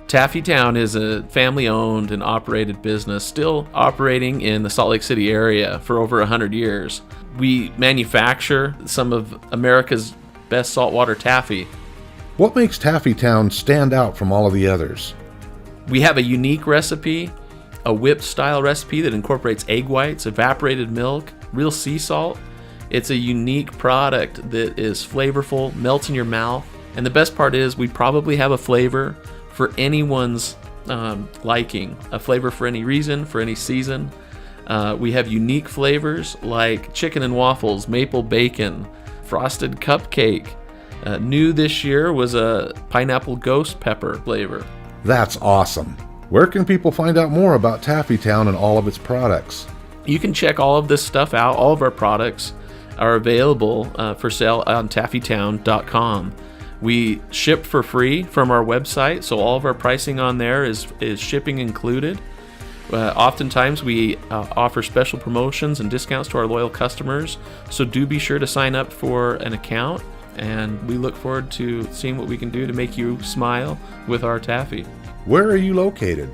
Taffytown is a family-owned and operated business still operating in the Salt Lake City area for over 100 years. We manufacture some of America's best saltwater taffy. What makes Taffytown stand out from all of the others? We have a unique recipe, a whip-style recipe that incorporates egg whites, evaporated milk, real sea salt. It's a unique product that is flavorful, melts in your mouth, and the best part is we probably have a flavor for anyone's liking, a flavor for any reason, for any season. We have unique flavors like chicken and waffles, maple bacon, frosted cupcake. New this year was a pineapple ghost pepper flavor. That's awesome. Where can people find out more about Taffytown and all of its products? You can check all of this stuff out. All of our products are available for sale on taffytown.com. We ship for free from our website, so all of our pricing on there is shipping included. Oftentimes we offer special promotions and discounts to our loyal customers, so do be sure to sign up for an account. And we look forward to seeing what we can do to make you smile with our taffy. Where are you located?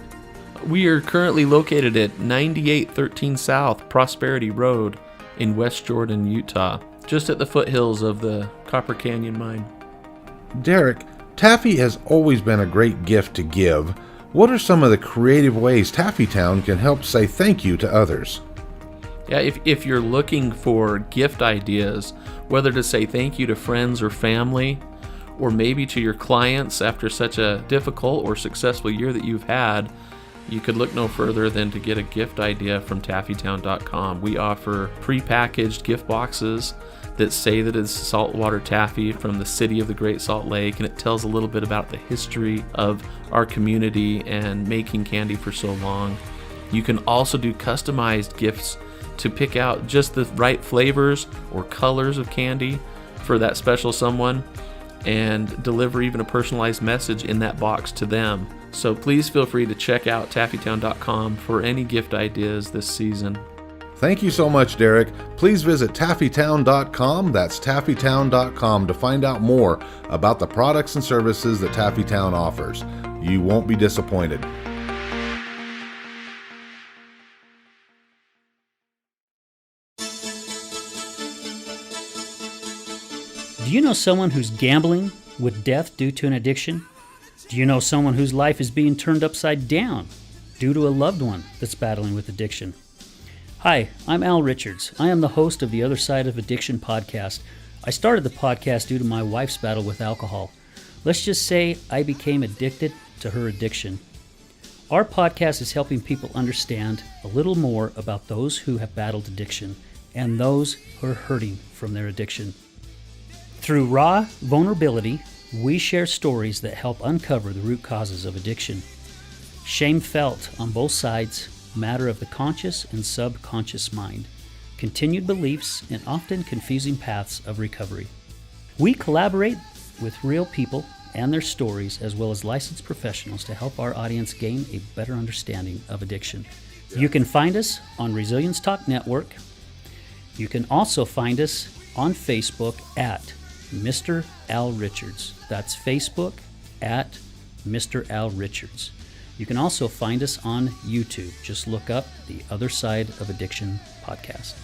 We are currently located at 9813 South Prosperity Road in West Jordan, Utah, just at the foothills of the Copper Canyon mine. Derek, taffy has always been a great gift to give. What are some of the creative ways Taffytown can help say thank you to others? Yeah, if you're looking for gift ideas, whether to say thank you to friends or family, or maybe to your clients after such a difficult or successful year that you've had, you could look no further than to get a gift idea from taffytown.com. We offer pre-packaged gift boxes that say that it's saltwater taffy from the city of the Great Salt Lake, and it tells a little bit about the history of our community and making candy for so long. You can also do customized gifts to pick out just the right flavors or colors of candy for that special someone and deliver even a personalized message in that box to them. So please feel free to check out taffytown.com for any gift ideas this season. Thank you so much, Derek. Please visit taffytown.com, that's taffytown.com, to find out more about the products and services that Taffytown offers. You won't be disappointed. Do you know someone who's gambling with death due to an addiction? Do you know someone whose life is being turned upside down due to a loved one that's battling with addiction? Hi, I'm Al Richards. I am the host of the Other Side of Addiction podcast. I started the podcast due to my wife's battle with alcohol. Let's just say I became addicted to her addiction. Our podcast is helping people understand a little more about those who have battled addiction and those who are hurting from their addiction. Through raw vulnerability, we share stories that help uncover the root causes of addiction. Shame felt on both sides, matter of the conscious and subconscious mind, continued beliefs, and often confusing paths of recovery. We collaborate with real people and their stories, as well as licensed professionals, to help our audience gain a better understanding of addiction. You can find us on Resilience Talk Network. You can also find us on Facebook at Mr. Al Richards. That's Facebook at Mr. Al Richards. You can also find us on YouTube. Just look up the Other Side of Addiction podcast.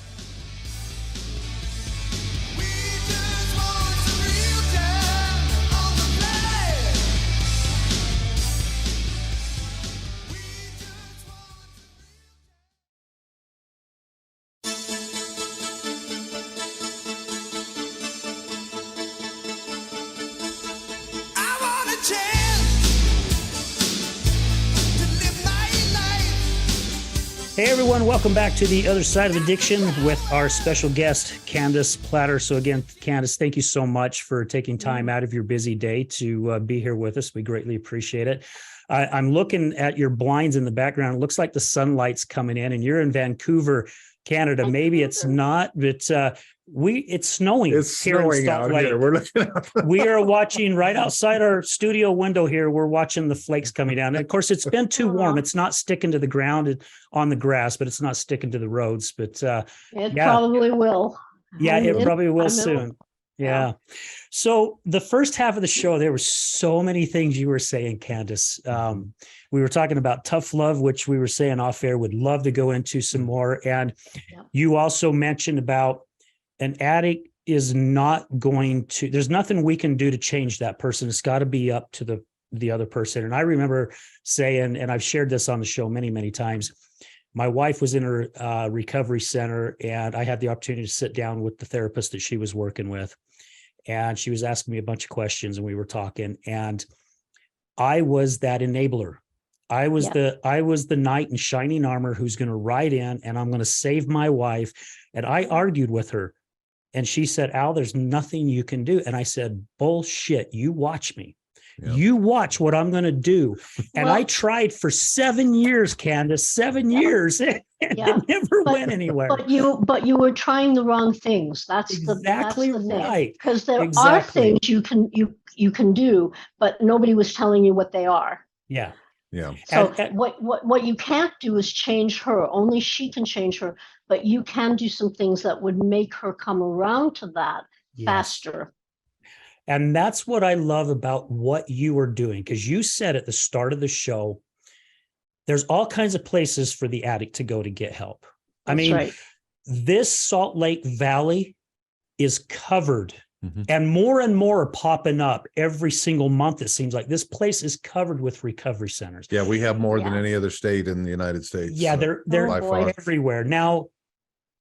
Hey everyone, welcome back to the Other Side of Addiction with our special guest, Candace Plattor. So again, Candace, thank you so much for taking time out of your busy day to be here with us. We greatly appreciate it. I'm looking at your blinds in the background. It looks like the sunlight's coming in, and you're in Vancouver, Canada. Maybe it's not, but it's snowing. It's here in snowing Salt out Lake. here. We're looking at We are watching right outside our studio window here. We're watching the flakes coming down. And of course, it's been too warm. It's not sticking to the ground on the grass, but it's not sticking to the roads. But it probably will. Yeah, it probably will I know. soon. Yeah. So the first half of the show, there were so many things you were saying, Candace. We were talking about tough love, which we were saying off air, would love to go into some more. And you also mentioned about an addict is not going to, there's nothing we can do to change that person. It's got to be up to the other person. And I remember saying, and I've shared this on the show many, many times, my wife was in her recovery center, and I had the opportunity to sit down with the therapist that she was working with. And she was asking me a bunch of questions, and we were talking, and I was that enabler. I was the knight in shining armor who's going to ride in, and I'm going to save my wife. And I argued with her, and she said, Al, there's nothing you can do. And I said, bullshit, you watch me. Yeah. You watch what I'm going to do. And I tried for 7 years, Candace, 7 years. It never went anywhere. But you were trying the wrong things. That's exactly the right. Because there are things you can do, but nobody was telling you what they are. Yeah. Yeah. So what you can't do is change her. Only she can change her. But you can do some things that would make her come around to that faster. And that's what I love about what you are doing, because you said at the start of the show, there's all kinds of places for the addict to go to get help. This Salt Lake Valley is covered, and more are popping up every single month. It seems like this place is covered with recovery centers. Yeah, we have more than any other state in the United States. Yeah, they're everywhere. Now,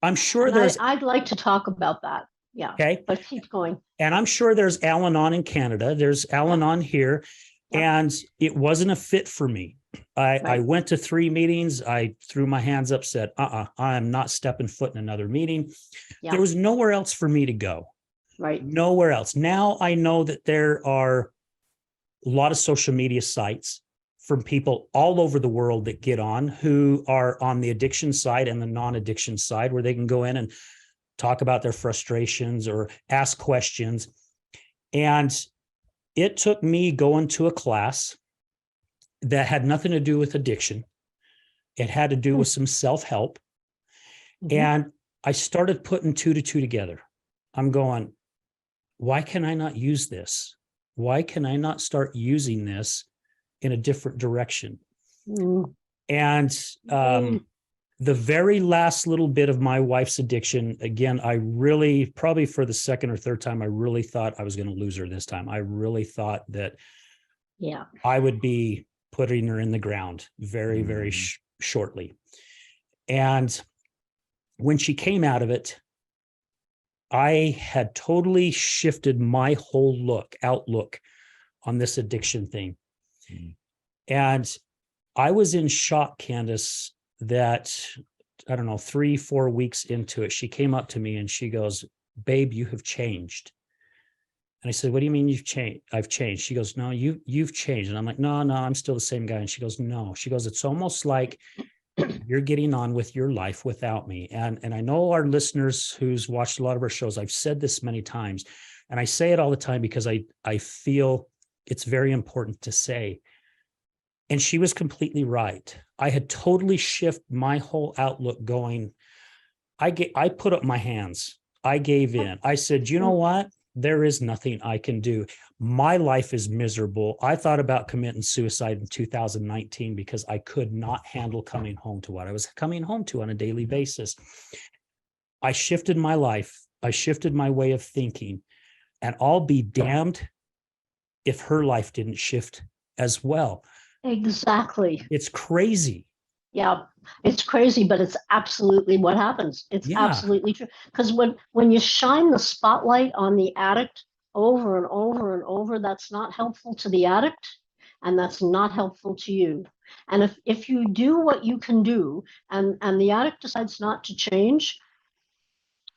I'm sure I'd like to talk about that. Yeah. Okay. But keep going. And I'm sure there's Al-Anon in Canada. There's Al-Anon here. And it wasn't a fit for me. I went to 3 meetings. I threw my hands up, said, I'm not stepping foot in another meeting. Yeah. There was nowhere else for me to go. Right. Nowhere else. Now I know that there are a lot of social media sites from people all over the world that get on, who are on the addiction side and the non-addiction side, where they can go in and talk about their frustrations or ask questions. And it took me going to a class that had nothing to do with addiction. It had to do with some self-help. And I started putting 2 to 2 together. I'm going, why can I not use this? Why can I not start using this in a different direction? And the very last little bit of my wife's addiction, again, I really, probably for the second or third time, I really thought I was going to lose her this time. I really thought that Yeah. I would be putting her in the ground very, very shortly. And when she came out of it, I had totally shifted my whole outlook on this addiction thing. And I was in shock, Candace, that, I don't know, 3-4 weeks into it, she came up to me and she goes, "Babe, you have changed." And I said, "What do you mean you've changed?" "I've changed." She goes, "No, you've changed." And I'm like, no, I'm still the same guy. And she goes, "No." She goes, "It's almost like you're getting on with your life without me." And I know our listeners who's watched a lot of our shows, I've said this many times, and I say it all the time because I feel it's very important to say. And she was completely right. I had totally shifted my whole outlook going, I put up my hands. I gave in. I said, "You know what? There is nothing I can do. My life is miserable." I thought about committing suicide in 2019 because I could not handle coming home to what I was coming home to on a daily basis. I shifted my life. I shifted my way of thinking, and I'll be damned if her life didn't shift as well. Exactly. It's crazy. Yeah, it's crazy, but it's absolutely what happens. It's absolutely true. Because when you shine the spotlight on the addict over and over and over, that's not helpful to the addict, and that's not helpful to you. And if you do what you can do, and the addict decides not to change,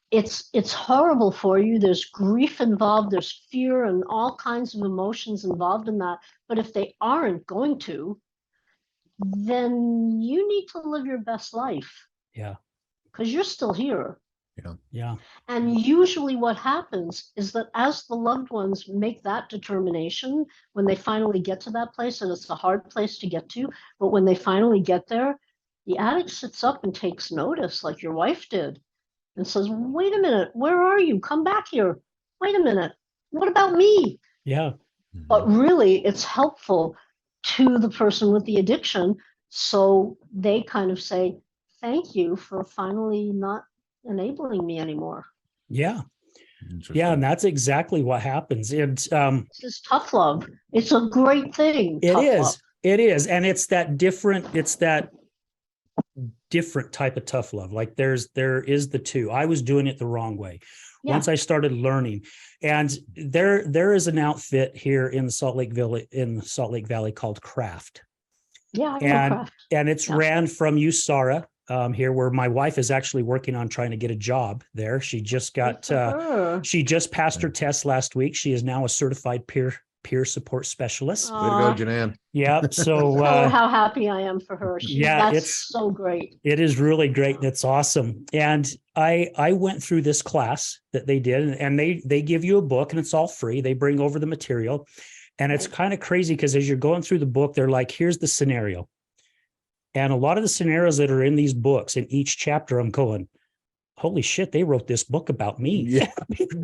it's horrible for you. There's grief involved, there's fear and all kinds of emotions involved in that. But if they aren't going to, then you need to live your best life. Yeah. Because you're still here. Yeah. And usually what happens is that as the loved ones make that determination, when they finally get to that place, and it's a hard place to get to, but when they finally get there, the addict sits up and takes notice, like your wife did, and says, "Wait a minute, where are you? Come back here. Wait a minute. What about me?" Yeah. But really, it's helpful to the person with the addiction. So they kind of say, "Thank you for finally not enabling me anymore." Yeah. Yeah. And that's exactly what happens. This is tough love. It's a great thing. It is. Love. It is. And it's that different type of tough love. Like there is the two. I was doing it the wrong way. Yeah. Once I started learning, and there is an outfit here in Salt Lake Valley called Craft. Yeah, I know Craft. And it's ran from USARA here, where my wife is actually working on trying to get a job there. She just she just passed her test last week. She is now a certified peer support specialist. Way to go, Janan. Yeah. So how happy I am for her. That's so great. It is really great. That's awesome. And I went through this class that they did, and they give you a book, and it's all free. They bring over the material, and it's kind of crazy because as you're going through the book, they're like, "Here's the scenario." And a lot of the scenarios that are in these books, in each chapter, I'm going, "Holy shit, they wrote this book about me." Yeah.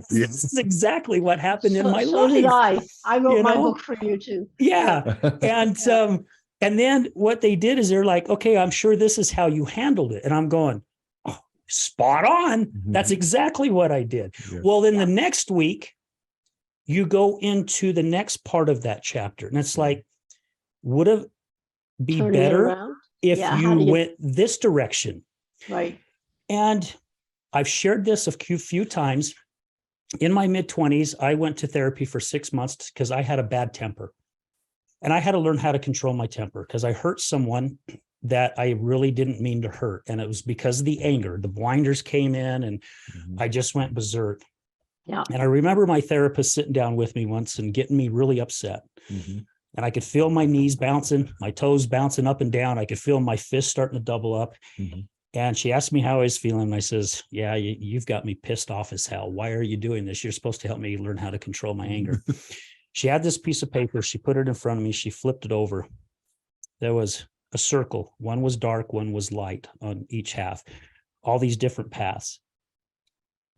This is exactly what happened in my life. So did I. I wrote my book for you too. Yeah. And then what they did is they're like, "Okay, I'm sure this is how you handled it." And I'm going, "Oh, spot on. That's exactly what I did." Yeah. Well, then the next week, you go into the next part of that chapter. And it's like, would it be better if you went this direction? Right. And I've shared this a few times. In my mid-20s, I went to therapy for 6 months because I had a bad temper. And I had to learn how to control my temper because I hurt someone that I really didn't mean to hurt. And it was because of the anger. The blinders came in and I just went berserk. Yeah. And I remember my therapist sitting down with me once and getting me really upset. And I could feel my knees bouncing, my toes bouncing up and down. I could feel my fists starting to double up. And she asked me how I was feeling. And I says, "Yeah, you've got me pissed off as hell. Why are you doing this? You're supposed to help me learn how to control my anger." She had this piece of paper. She put it in front of me. She flipped it over. There was a circle. One was dark, one was light on each half. All these different paths.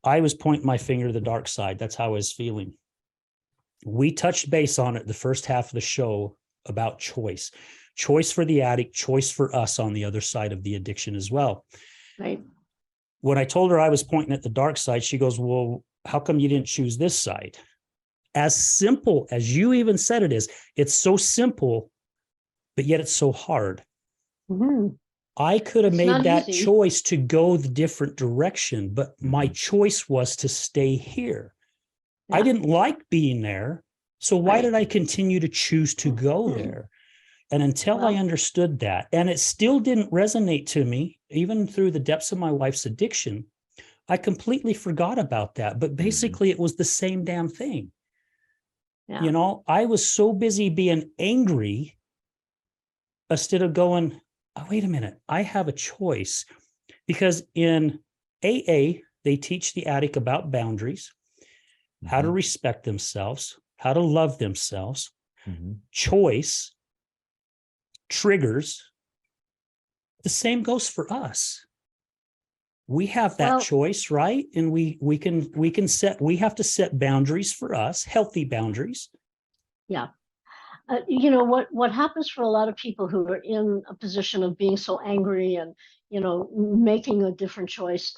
I was pointing my finger to the dark side. That's how I was feeling. We touched base on it the first half of the show about choice. Choice for the addict, choice for us on the other side of the addiction as well. Right. When I told her I was pointing at the dark side, she goes, "Well, how come you didn't choose this side?" as simple as you even said it is. It's so simple, but yet it's so hard. Mhm. I could have It's made not that easy. choice to go the different direction, but my choice was to stay here. I Yeah. didn't like being there. So why Right. did I continue to choose to go there? And until I Well- understood that, and it still didn't resonate to me, even through the depths of my wife's addiction, I completely forgot about that. But basically, it was the same damn thing. Yeah. You know, I was so busy being angry instead of going, oh, wait a minute, I have a choice. Because in AA, they teach the addict about boundaries, how to respect themselves, how to love themselves, choice, triggers. The same goes for us. We have that Well- choice, right? And we have to set boundaries for us, healthy boundaries. Yeah. You know, what happens for a lot of people who are in a position of being so angry and, you know, making a different choice,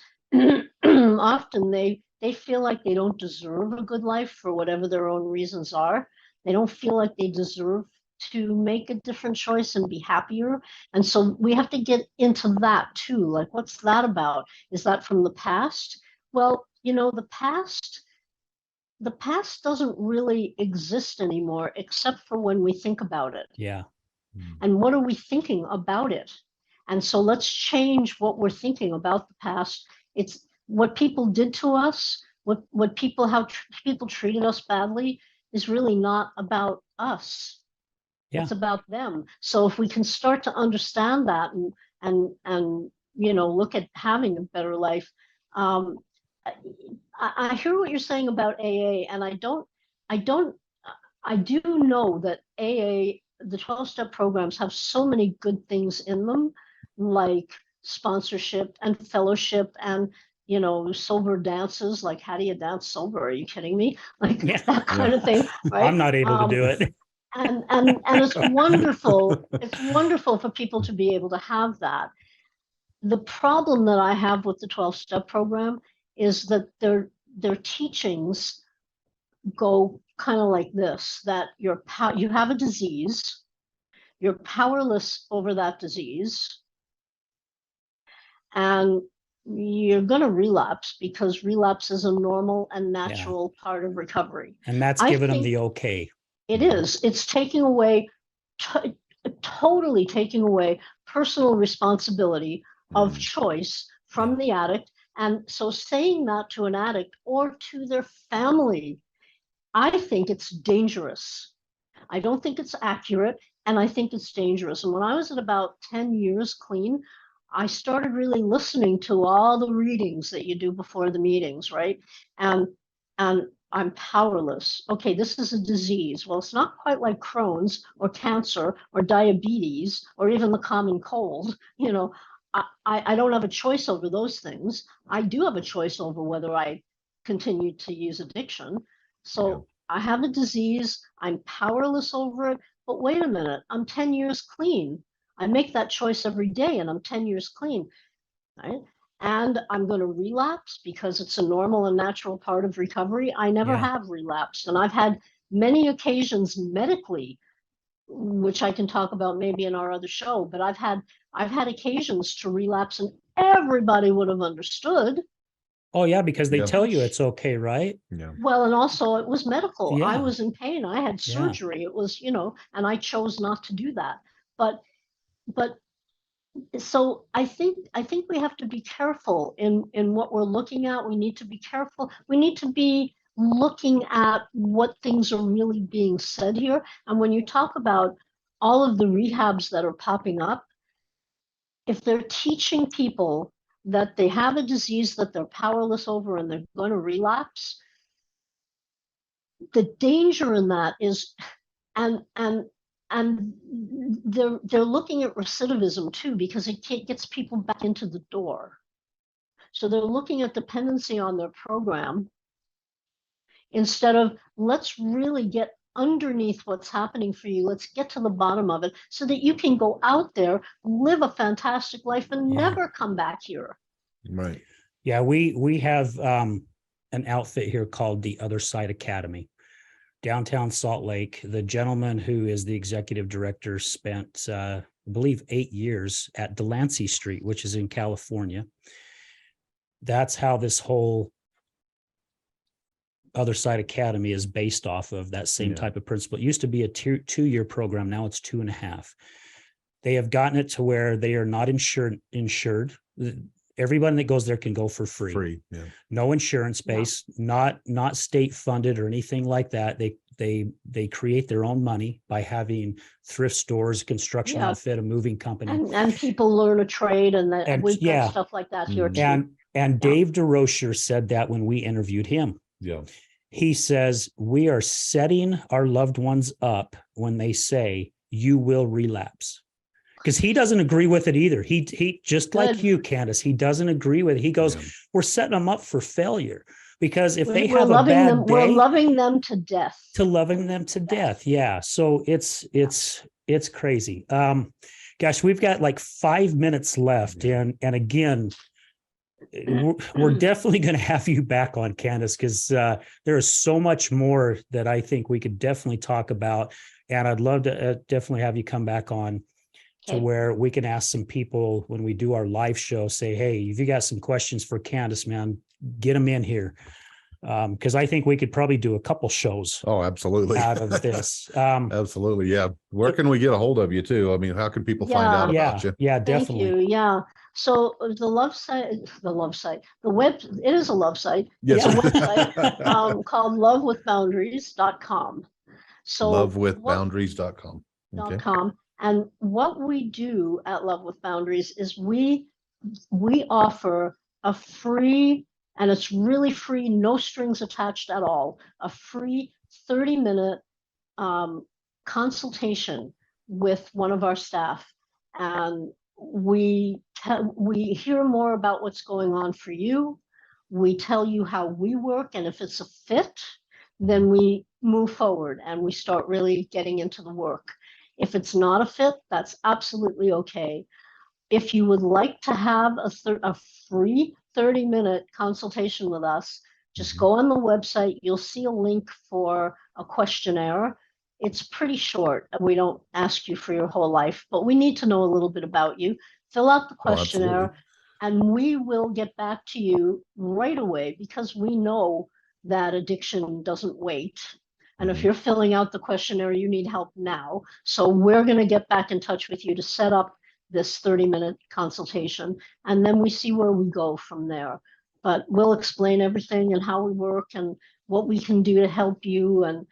often they feel like they don't deserve a good life for whatever their own reasons are. They don't feel like they deserve to make a different choice and be happier. And so we have to get into that too. Like, what's that about? Is that from the past? Well, you know, the past doesn't really exist anymore, except for when we think about it. Yeah. And what are we thinking about it? And so let's change what we're thinking about the past. It's what people did to us, how people treated us badly is really not about us. Yeah. It's about them. So if we can start to understand that and you know, look at having a better life. I hear what you're saying about AA, and I do know that AA, the 12-step programs, have so many good things in them, like sponsorship and fellowship and, you know, sober dances, like how do you dance sober? Are you kidding me? Like that kind of thing, right? I'm not able to do it. And it's wonderful. It's wonderful for people to be able to have that. The problem that I have with the 12-step program is that their teachings go kind of like this, that you have a disease, you're powerless over that disease, and you're going to relapse because relapse is a normal and natural part of recovery. And that's giving them the okay. It is. It's taking away, totally taking away personal responsibility of choice from the addict. And so saying that to an addict or to their family, I think it's dangerous. I don't think it's accurate, and I think it's dangerous. And when I was at about 10 years clean, I started really listening to all the readings that you do before the meetings, right? And I'm powerless. Okay, this is a disease. Well, it's not quite like Crohn's or cancer or diabetes or even the common cold. You know, I don't have a choice over those things. I do have a choice over whether I continue to use addiction. So I have a disease. I'm powerless over it. But wait a minute, I'm 10 years clean. I make that choice every day and I'm 10 years clean, right? And I'm going to relapse because it's a normal and natural part of recovery. I never have relapsed. And I've had many occasions medically, which I can talk about maybe in our other show, but I've had occasions to relapse and everybody would have understood. Oh yeah, because they tell you it's okay, right? Yeah. Well, and also it was medical. Yeah. I was in pain. I had surgery. It was, you know, and I chose not to do that. But so I think we have to be careful in what we're looking at. We need to be careful. We need to be looking at what things are really being said here. And when you talk about all of the rehabs that are popping up, if they're teaching people that they have a disease that they're powerless over and they're going to relapse, the danger in that is, and they're looking at recidivism too, because it gets people back into the door. So they're looking at dependency on their program instead of let's really get underneath what's happening for you. Let's get to the bottom of it so that you can go out there, live a fantastic life, and never come back here. Right. Yeah, we have an outfit here called the Other Side Academy. downtown Salt Lake. The gentleman who is the executive director spent, I believe, 8 years at Delancey Street, which is in California. That's how this whole Other Side Academy is based off of, that same type of principle. It used to be a 2-year program. Now it's 2.5. They have gotten it to where they are not insured. Everybody that goes there can go for free. No insurance base, not state funded or anything like that. They create their own money by having thrift stores, construction outfit, a moving company. And people learn a trade, and we've got stuff like that here too. And Dave DeRocher said that when we interviewed him. Yeah. He says, we are setting our loved ones up when they say you will relapse. Because he doesn't agree with it either. He just like you, Candace, he doesn't agree with it. He goes, we're setting them up for failure, because if they have a bad day, we're loving them to death. Loving them to death. Yeah. So it's crazy. Gosh, we've got like 5 minutes left. And again, we're definitely going to have you back on, Candace, because there is so much more that I think we could definitely talk about. And I'd love to definitely have you come back on to where we can ask some people when we do our live show, say, hey, if you got some questions for Candace, man, get them in here. Because I think we could probably do a couple shows. Oh, absolutely. Out of this. Absolutely. Yeah. Where can we get a hold of you too? I mean, how can people find out about you? Yeah, definitely. Thank you. Yeah. So the web, it is a love site. Yes. It's a website called lovewithboundaries.com. So lovewithboundaries.com. .com. And what we do at Love with Boundaries is we offer a free, and it's really free, no strings attached at all, a free 30-minute consultation with one of our staff. And we hear more about what's going on for you. We tell you how we work, and if it's a fit, then we move forward and we start really getting into the work. If it's not a fit, that's absolutely okay. If you would like to have a free 30-minute consultation with us, just go on the website. You'll see a link for a questionnaire. It's pretty short. We don't ask you for your whole life, but we need to know a little bit about you. Fill out the questionnaire, and we will get back to you right away, because we know that addiction doesn't wait. And if you're filling out the questionnaire, you need help now. So we're going to get back in touch with you to set up this 30-minute consultation. And then we see where we go from there. But we'll explain everything and how we work and what we can do to help you. And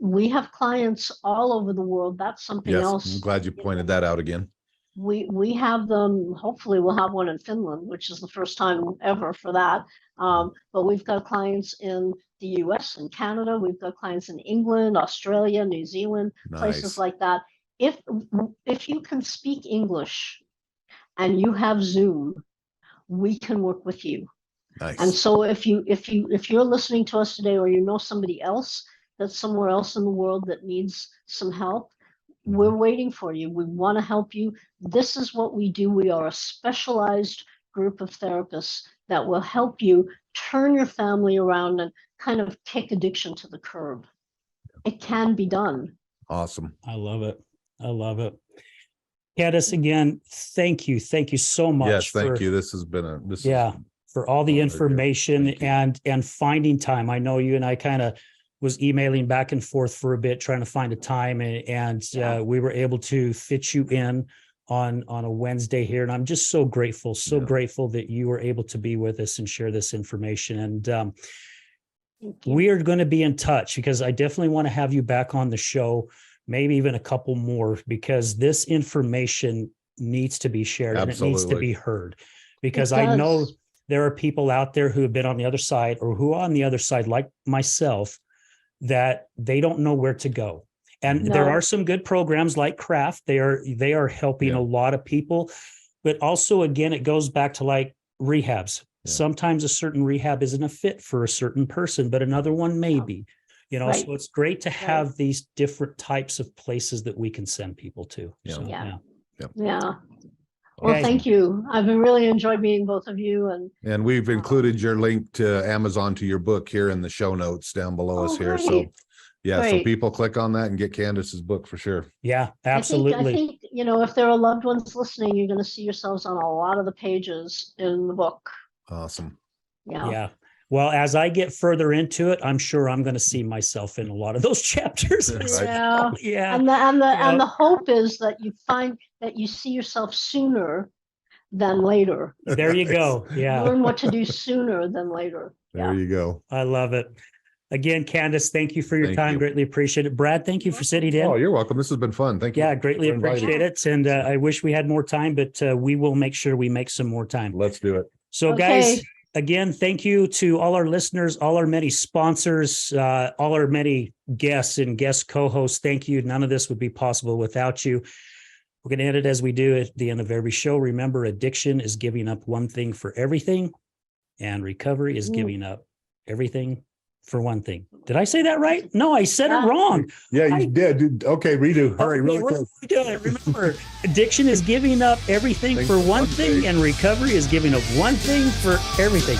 we have clients all over the world. That's something else. I'm glad you pointed that out again. We have them. Hopefully we'll have one in Finland, which is the first time ever for that. But we've got clients in the US and Canada. We've got clients in England, Australia, New Zealand, places like that. If you can speak English and you have Zoom, we can work with you. Nice. And so if you're listening to us today, or you know somebody else that's somewhere else in the world that needs some help, we're waiting for you. We want to help you. This is what we do. We are a specialized group of therapists that will help you turn your family around and kind of kick addiction to the curb. It can be done. Awesome. I love it. I love it. Candace, again, thank you. Thank you so much. Yes, thank you. This has been for all the information and finding time. I know you and I kind of was emailing back and forth for a bit, trying to find a time, and we were able to fit you in on a Wednesday here. And I'm just so grateful, grateful that you were able to be with us and share this information. And we are going to be in touch, because I definitely want to have you back on the show, maybe even a couple more, because this information needs to be shared. Absolutely. And it needs to be heard, because I know there are people out there who have been on the other side, or who are on the other side, like myself, that they don't know where to go. And there are some good programs like Craft. They are helping a lot of people. But also, again, it goes back to like rehabs. Yeah. Sometimes a certain rehab isn't a fit for a certain person, but another one may be. So it's great to have these different types of places that we can send people to. Yeah. So, Yeah. Well, thank you. I've really enjoyed meeting both of you. And we've included your link to Amazon to your book here in the show notes down below us here. Great. So yeah, so Great. people click on that and get Candace's book for sure. Yeah, absolutely. I think, if there are loved ones listening, you're going to see yourselves on a lot of the pages in the book. Awesome. Yeah. Well, as I get further into it, I'm sure I'm going to see myself in a lot of those chapters. Yeah. Yeah. And the hope is that you find that you see yourself sooner than later. There you go. Yeah. Learn what to do sooner than later. There you go. I love it. Again, Candace, thank you for your time. Greatly appreciate it. Brad, thank you for sitting in. Oh, you're welcome. This has been fun. Thank you. Yeah, greatly appreciate it. And I wish we had more time, but we will make sure we make some more time. Let's do it. So guys, again, thank you to all our listeners, all our many sponsors, all our many guests and guest co-hosts. Thank you. None of this would be possible without you. We're going to end it as we do at the end of every show. Remember, addiction is giving up one thing for everything, and recovery is giving up everything for one thing. Did I say that right? No, I said it wrong. Yeah, you did. Okay, redo. Hurry, really quick. Remember, addiction is giving up everything for one thing, and recovery is giving up one thing for everything.